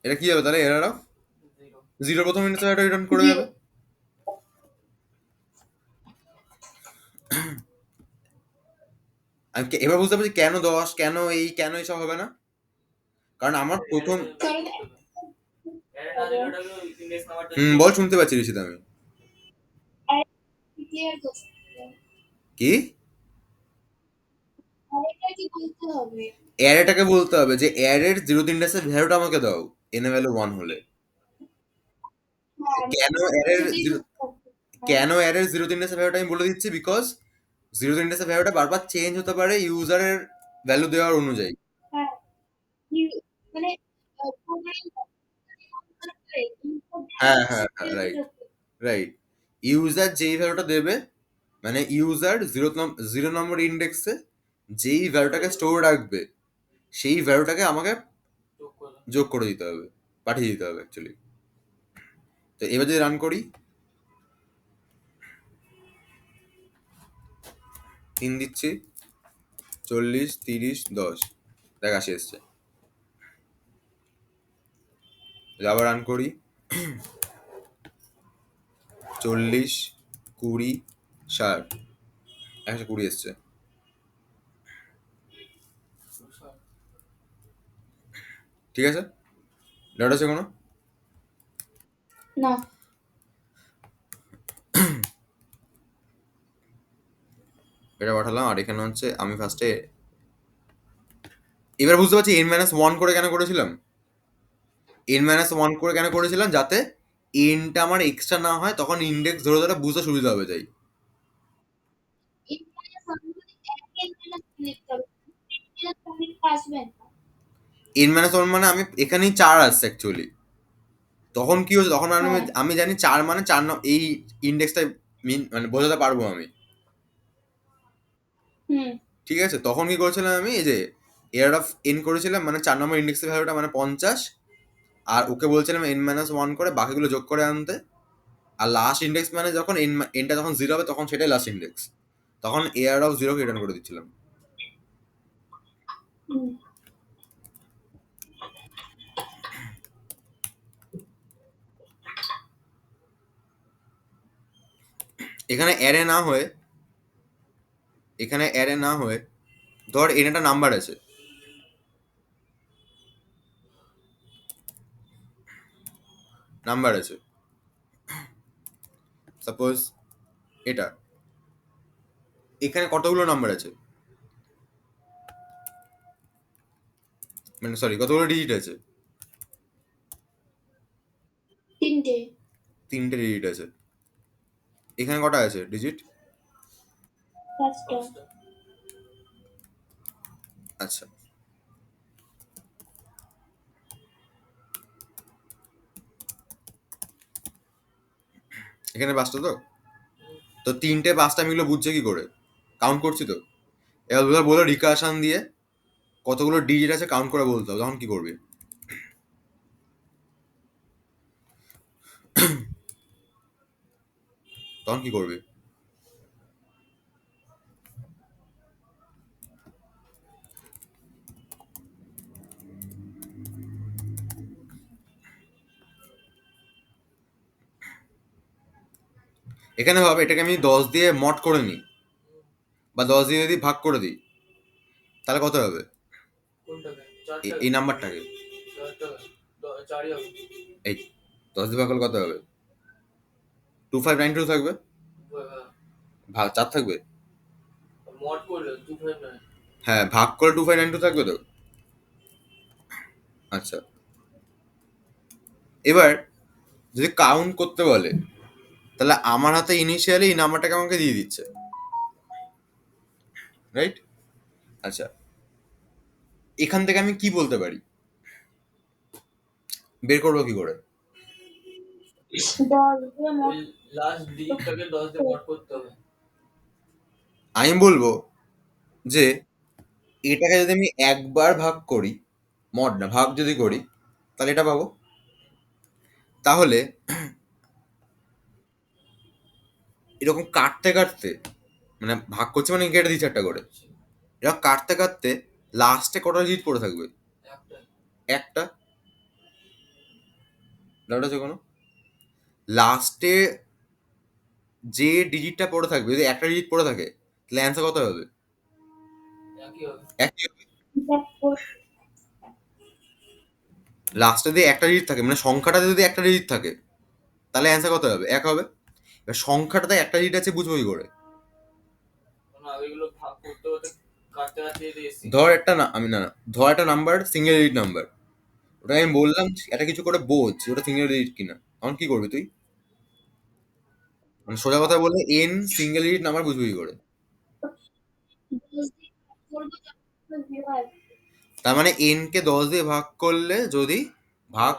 এটা কি হবে তাহলে? Air of 0। 0 প্রথম ইন্ডেক্সে এটা রিটার্ন করে যাবে। এবার বুঝতে পারছি কেন 10, কেন এই, কেন এইসব হবে না। কারণ আমার প্রথম কারণ অ্যারে না দিলে ওটাকে ইন্ডেক্স নাম্বারটা বল, শুনতে পাচ্ছি ঋষিত আমি। ক্লিয়ার করতে হবে। কি? আরেকটা কি বলতে হবে? অ্যারেটাকে বলতে হবে যে অ্যারের 0th ইন্ডেক্সের ভ্যালুটা আমাকে দাও, n এর ভ্যালু 1 হলে। হ্যাঁ কেন অ্যারের যদি 0, কেন অ্যারের 0th ইন্ডেক্সের ভ্যালুটা আমি বলে দিচ্ছি, বিকজ 0th ইন্ডেক্সের ভ্যালুটা বারবার চেঞ্জ হতে পারে ইউজারের ভ্যালু দেওয়ার অনুযায়ী। হ্যাঁ মানে প্রোগ্রামিং করতে ইনপুট হ্যাঁ, হ্যাঁ, হ্যাঁ, রাইট, রাইট। ইউজার যেই ভ্যালুটা দেবে, মানে ইউজার 0 নম্বর ইন্ডেক্সে যেই ভ্যালুটাকে স্টোর রাখবে, সেই ভ্যালুটাকে আমাকে যোগ করলাম। যোগ করে দিতে হবে, পাঠিয়ে দিতে হবে অ্যাকচুয়ালি। তো এবার যদি রান করি, 3 দিচ্ছি, 40, 30, 10, দেখ 80 এসছে। যদি আবার রান করি, 40, 20, 60, 120 এসছে। ঠিক আছে? ডাউট আছে কোনো? না এটা পাঠালাম, আর এখানে হচ্ছে আমি ফার্স্টে, এবার বুঝতে পারছি n-1 করে কেন করেছিলাম। n-1 করে কেন করেছিলাম, যাতে এনটা আমার এক্সট্রা না হয়, তখন ইন্ডেক্স ধরে ধরে বুঝতে সুবিধা হবে, তাই। আসবে না। n-1 মানে আমি এখানেই 4 আসছে অ্যাকচুয়ালি। তখন কি হচ্ছে, তখন আমি হ্যাঁ আমি জানি 4 মানে 4 এই ইন্ডেক্সটা মানে বোঝাতে পারবো আমি। হুম ঠিক আছে, তখন কি করেছিলাম আমি, এই যে এয়ার অফ এন করেছিলাম, মানে 4 নম্বর ইন্ডেক্সের ভ্যালুটা মানে 50, আর ওকে বলছিলাম n-1 করে বাকিগুলো যোগ করে আনতে। আর লাস্ট ইন্ডেক্স মানে যখন এনটা যখন 0 হবে তখন সেটাই লাস্ট ইন্ডেক্স, তখন এয়ার অফ 0 কে রিটার্ন করে দিচ্ছিলাম। হুম। এখানে অ্যারে না হয়ে ধর এর একটা নাম্বার আছে, সাপোজ এটা, এখানে কতগুলো নাম্বার আছে, মানে সরি কতগুলো ডিজিট আছে, 3টে। 3টে ডিজিট আছে। এখানে কটা আছে ডিজিট? 5টা। আচ্ছা, এখানে 5টা তো, তো 3টে 5টা আমি এগুলো বুঝছে কি করে, কাউন্ট করছি তো। এবার বলো রিকার্শন দিয়ে কতগুলো ডিজিট আছে কাউন্ট করে বলতে হবে, তখন কি করবে? তখন কি করবে? এখানে ভাবে এটাকে আমি 10 দিয়ে মড করে নিই, বা 10 দিয়ে যদি ভাগ করে দিই, তাহলে কত হবে কোনটাকে? 4টাকে? এই নাম্বারটাকে? 4টাকে? 4ই হবে। এই 10 দিয়ে ভাগ করলে কত হবে? 2592 থাকবে, ভাগ 4 থাকবে। মড করলে 259। হ্যাঁ, ভাগ করে 2592 থাকবে তো। আচ্ছা, এবার যদি কাউন্ট করতে বলে, তাহলে আমার হাতে ইনিশিয়ালি এই নাম্বারটাকে আমাকে দিয়ে দিচ্ছে, রাইট? আচ্ছা, এখান থেকে আমি কি বলতে পারি, বের করবো কি করে? 10 দিয়ে মোট ওই লাস্ট ডিজিটটাকে 10 দিয়ে মড করতে হবে। আমি বলবো যে এটাকে যদি আমি একবার ভাগ করি, মড না ভাগ যদি করি, তাহলে এটা পাবো। তাহলে এরকম কাটতে কাটতে, মানে ভাগ করছে মানে কেটে দিচ্ছে একটা করে, এরকম কাটতে কাটতে লাস্টে কটা ডিজিট পড়ে থাকবে? একটা। একটা। ডাউট আছে কোনো? লাস্টে যে ডিজিটটা পড়ে থাকবে, যদি একটা ডিজিট পড়ে থাকে, তাহলে অ্যান্সার কত হবে? একই হবে। একই হবে। লাস্টে যদি একটা ডিজিট থাকে, মানে সংখ্যাটাতে যদি একটা ডিজিট থাকে, তাহলে অ্যান্সার কত হবে? 1 হবে। এবার সংখ্যাটাতে একটা ডিজিট আছে বুঝবো কি করে? কারণ আগেগুলো ভাগ করতে করতে কাটতে কাটতে এসেছি। ধর একটা না, আমি না না, ধর একটা নাম্বার সিঙ্গেল ডিজিট নাম্বার, ওটা আমি বললাম এটা কিছু করে বোঝ ওটা সিঙ্গেল ডিজিট কিনা, তখন কি করবি তুই? মানে সোজা কথা বললে এন সিঙ্গেল ডিজিট নাম্বার বুঝবি কি করে? 10 দিয়ে ভাগ করবো যখন 0 আসবে। তার মানে এন কে 10 দিয়ে ভাগ করলে যদি ভাগ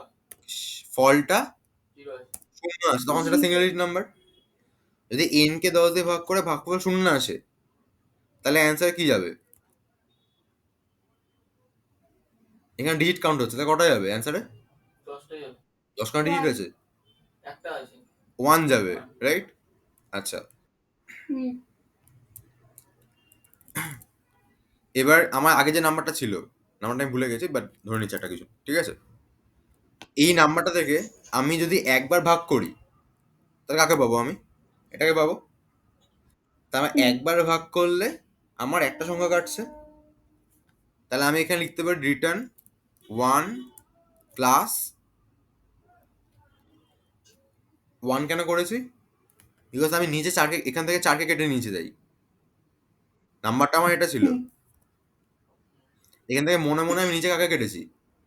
ফলটা 0 আছে। শূন্য আসে, তখন সেটা সিঙ্গেল ডিজিট নাম্বার। যদি এন কে 10 দিয়ে ভাগ করে ভাগফল শূন্য আসে, তাহলে অ্যান্সার কি যাবে? এখানে ডিজিট কাউন্ট হচ্ছে, তাহলে কটা যাবে অ্যান্সারে? 10টাই হবে। 10খানা ডিজিট আছে, একটা আছে। 1 যাবে, রাইট? আচ্ছা, হুম। এবার আমার আগে যে নাম্বারটা ছিল, নাম্বারটা আমি ভুলে গেছি, বাট ধরে নিচ্ছি একটা কিছু, ঠিক আছে? এই নাম্বারটা থেকে আমি যদি একবার ভাগ করি, তাহলে কাকে পাবো আমি? এটাকে পাবো। তা আমার একবার ভাগ করলে আমার একটা সংখ্যা কাটছে, তাহলে আমি এখানে লিখতে পারি রিটার্ন 1 প্লাস 1। কেন করেছি? বিকজ আমি নিচে 4কে, এখান থেকে 4কে কেটে নিচে যাই, নাম্বারটা আমার এটা ছিল, এখান থেকে মনে মনে আমি নিচে কাকে কেটেছি?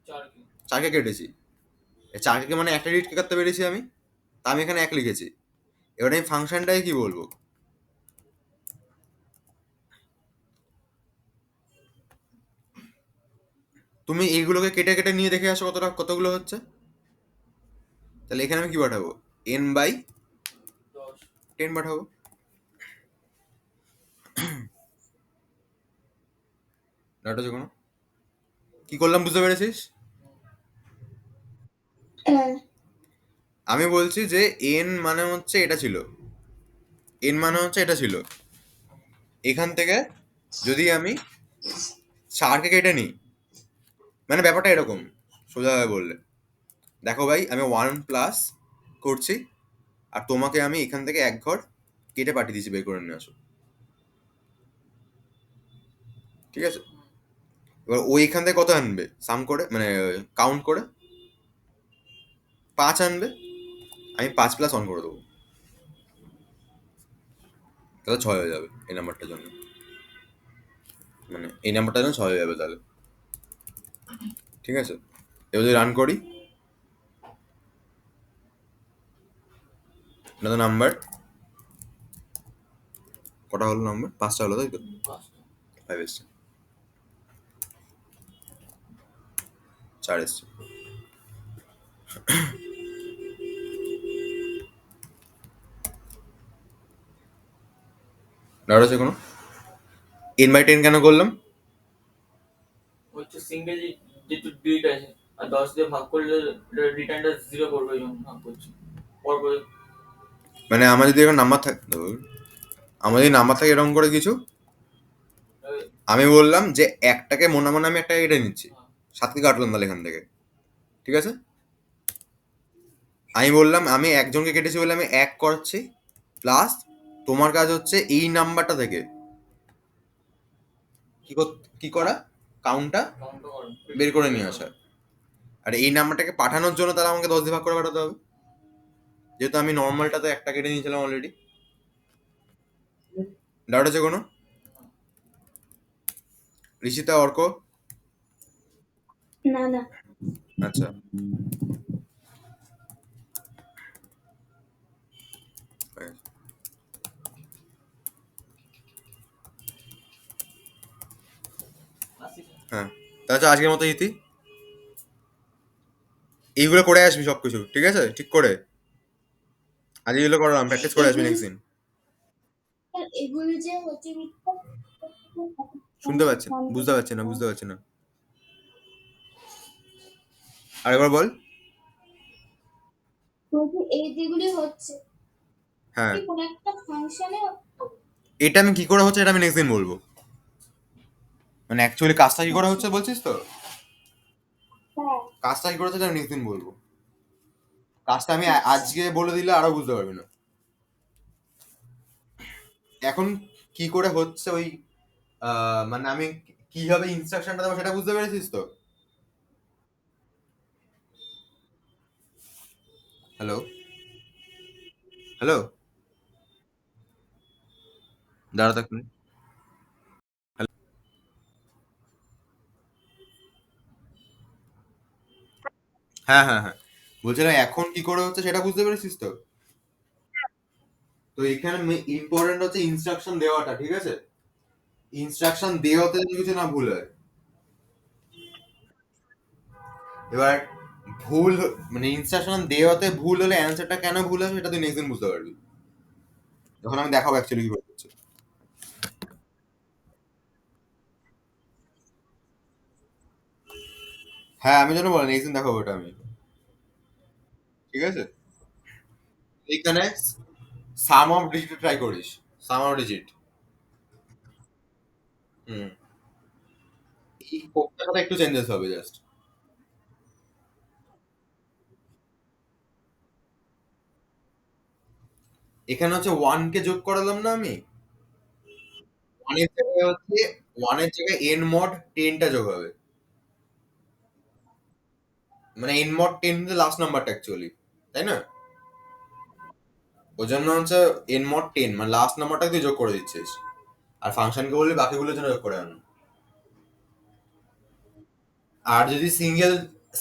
4কে। 4কে কেটেছি। 4কে মানে একটা ডিজিট কাটতে পেরেছি আমি, তা আমি এখানে 1 লিখেছি। এবার আমি ফাংশনটাকে কি বলবো? তুমি এইগুলোকে কেটে কেটে নিয়ে দেখে আসো কতগুলো হচ্ছে। তাহলে এখানে আমি কি পাঠাবো? n/10 10। পাঠাবো। ডাটা যে কোনো কি করলাম বুঝতে পেরেছিস? হ্যাঁ আমি বলছি যে এন মানে হচ্ছে এটা ছিল, এন মানে হচ্ছে এটা ছিল, এখান থেকে যদি আমি 4কে কেটে নিই, মানে ব্যাপারটা এরকম সোজাভাবে বললে, দেখো ভাই আমি 1+ করছি, আর তোমাকে আমি এখান থেকে এক ঘর কেটে পাঠিয়ে দিচ্ছি, বের করে নিয়ে আসো, ঠিক আছে? এবার ও এখান থেকে কত আনবে সাম করে, মানে কাউন্ট করে 5 আনবে, আমি 5+1 করে দেবো, তাহলে 6 হয়ে যাবে এই নাম্বারটার জন্য, মানে এই নাম্বারটার জন্য 6 হয়ে যাবে তাহলে, ঠিক আছে? এবার যদি রান করি, এটা তো নাম্বার কটা হলো, নাম্বার 5টা হলো তাই তো, 5 এসছে, 4 এসছে। ডাউট আছে কোনো? n/10 কেন করলাম? হচ্ছে সিঙ্গেল যেটু ডিজিট আছে আর 10 দিয়ে ভাগ করলে রিটার্নটা 0 করবে, ওই জন্য ভাগ করছি পরপর। মানে আমার যদি এখন নাম্বার থাকে, আমার যদি নাম্বার থাকে এরকম করে কিছু, আমি বললাম যে একটাকে মনে মনে আমি একটাকে কেটে নিচ্ছি, 7কে কাটলাম তাহলে এখান থেকে, ঠিক আছে? আমি বললাম আমি একজনকে কেটেছি বলে আমি 1 করাচ্ছি, প্লাস তোমার কাজ হচ্ছে এই নাম্বারটা থেকে কি করা, কাউন্টটা কাউন্টও করো বের করে নিয়ে আসা, আর এই নাম্বারটাকে পাঠানোর জন্য তাহলে আমাকে 10 দিয়ে ভাগ করে পাঠাতে হবে, যেহেতু আমি নর্মালটাতে একটা কেটে নিয়েছিলাম অলরেডি। ডাউট আছে কোনো? ঋষিতা, অর্ক? না না আচ্ছা, আসি। হ্যাঁ, তাহলে আজকের মতো ইতি, এইগুলো করে আসবি সবকিছু, ঠিক আছে? ঠিক করে আজ এগুলো করলাম, প্র্যাকটিস করে আসবি এগুলো নেক্সট দিন। এগুলো যে হচ্ছে মিথ্যা, শুনতে পাচ্ছি, বুঝতে পারছি না, বুঝতে পারছি না, আরেকবার বল। বলছি এই যেগুলি হচ্ছে হ্যাঁ, কি কোন একটা ফাংশনে। এটা আমি কি করে হচ্ছে এটা আমি নেক্সট দিন বলবো, মানে অ্যাকচুয়ালি কাজটা কি করে আচ্ছা হচ্ছে বলছিস তো, হ্যাঁ কাজটা কি করে হচ্ছে এটা আমি নেক্সট দিন বলবো, কাজটা আমি আচ্ছা আজকে বলে দিলে আরো বুঝতে পারবি না। এখন কি করে হচ্ছে ওই মানে আমি কিভাবে ইনস্ট্রাকশনটা দেবো সেটা বুঝতে পেরেছিস তো? হ্যালো, হ্যালো, দাঁড়া থাক মিনিট। হ্যাঁ হ্যাঁ হ্যাঁ, বলছিলাম এখন কি করে হচ্ছে সেটা বুঝতে পেরেছিস তো? তো এখানে ইম্পর্টেন্ট হচ্ছে ইনস্ট্রাকশন দেওয়াটা, ঠিক আছে? ইনস্ট্রাকশন দেওয়াতে যদি কিছু না ভুল হয়, এবার ভুল মানে ইনস্ট্রাকশন দেওয়াতে ভুল হলে অ্যান্সারটা কেন ভুল হবে সেটা তুই নেক্সট দিন বুঝতে পারবি, যখন আমি দেখাবো অ্যাকচুয়ালি কি হচ্ছে। হ্যাঁ, আমি যেন বলি নেক্সট দিন দেখাবো ওটা আমি, ঠিক আছে? এইখানে সাম অফ ডিজিট ট্রাই করিস, সাম অফ ডিজিট। হুম, এই কোডটা একটু চেঞ্জেস হবে জাস্ট। এখানে হচ্ছে 1 কে যোগ করালাম না আমি, 1 এর জায়গায় হচ্ছে 1 এর জায়গায় n mod 10 টা যোগ হবে, মানে n mod 10 হচ্ছে লাস্ট নাম্বারটা অ্যাকচুয়ালি, তাই না? ওই জন্য হচ্ছে n mod 10 মানে লাস্ট নাম্বারটা তুই যোগ করে দিচ্ছিস, আর ফাংশনকে বললি বাকিগুলোর জন্য যোগ করে আনো। আর যদি সিঙ্গেল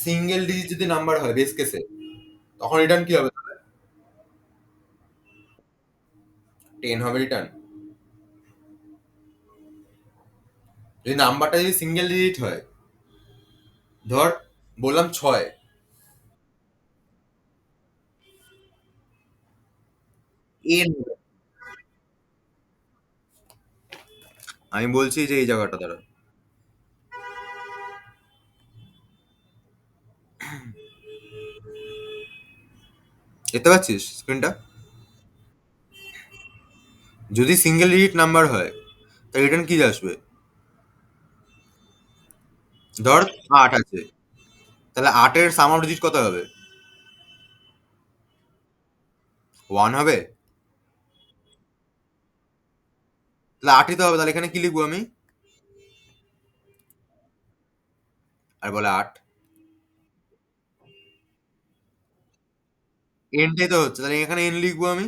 সিঙ্গেল ডিজিট যদি নাম্বার হয় বেস কেসে, তখন রিটার্ন কি হবে তাহলে? 10 হবে রিটার্ন। যদি নাম্বারটা যদি সিঙ্গেল ডিজিট হয়, ধর বললাম 6, n, আমি বলছি যে এই জায়গাটা দ্বারা দেখতে পাচ্ছিস স্ক্রিনটা? যদি সিঙ্গেল ডিজিট নাম্বার হয় তাহলে রিটার্ন কি আসবে? ধর ৮ আছে, তাহলে ৮ এর সাম অফ ডিজিট কত হবে? 1 হবে? তাহলে ৮ই তো হবে, তাহলে এখানে কি লিখবো আমি? আর বলে ৮, এনটাই তো হচ্ছে, তাহলে এখানে এন লিখবো আমি।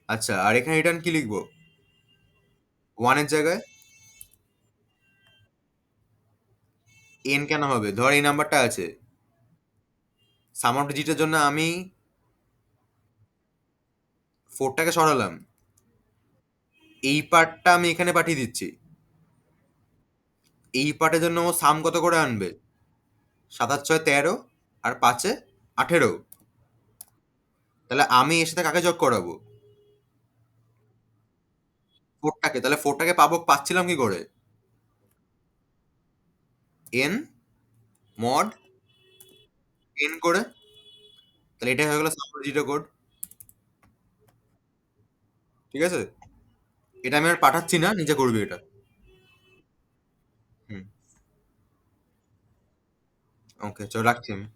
আচ্ছা, আর এখানে রিটার্ন কি লিখবো 1 এর জায়গায়? এন কেন হবে? ধর এই নাম্বারটা আছে, সাম অফ ডিজিটের জন্য আমি 4টাকে সরালাম, এই পার্টটা আমি এখানে পাঠিয়ে দিচ্ছি, এই পার্টের জন্য ও সাম কত করে আনবে? ৭ ৮ ৬ ১৩ আর ৫ ১৮। তাহলে আমি এর সাথে কাকে যোগ করাবো? 4টাকে। তাহলে 4টাকে পাবো, পাচ্ছিলাম কি করে? এন মড এন করে, তাহলে এটাই হয়ে গেল সাম অফ ডিজিটের কোড। ঠিক আছে, এটা আমি আর পাঠাচ্ছি না, নিজে করবি এটা। হুম, ওকে, চল রাখছি আমি।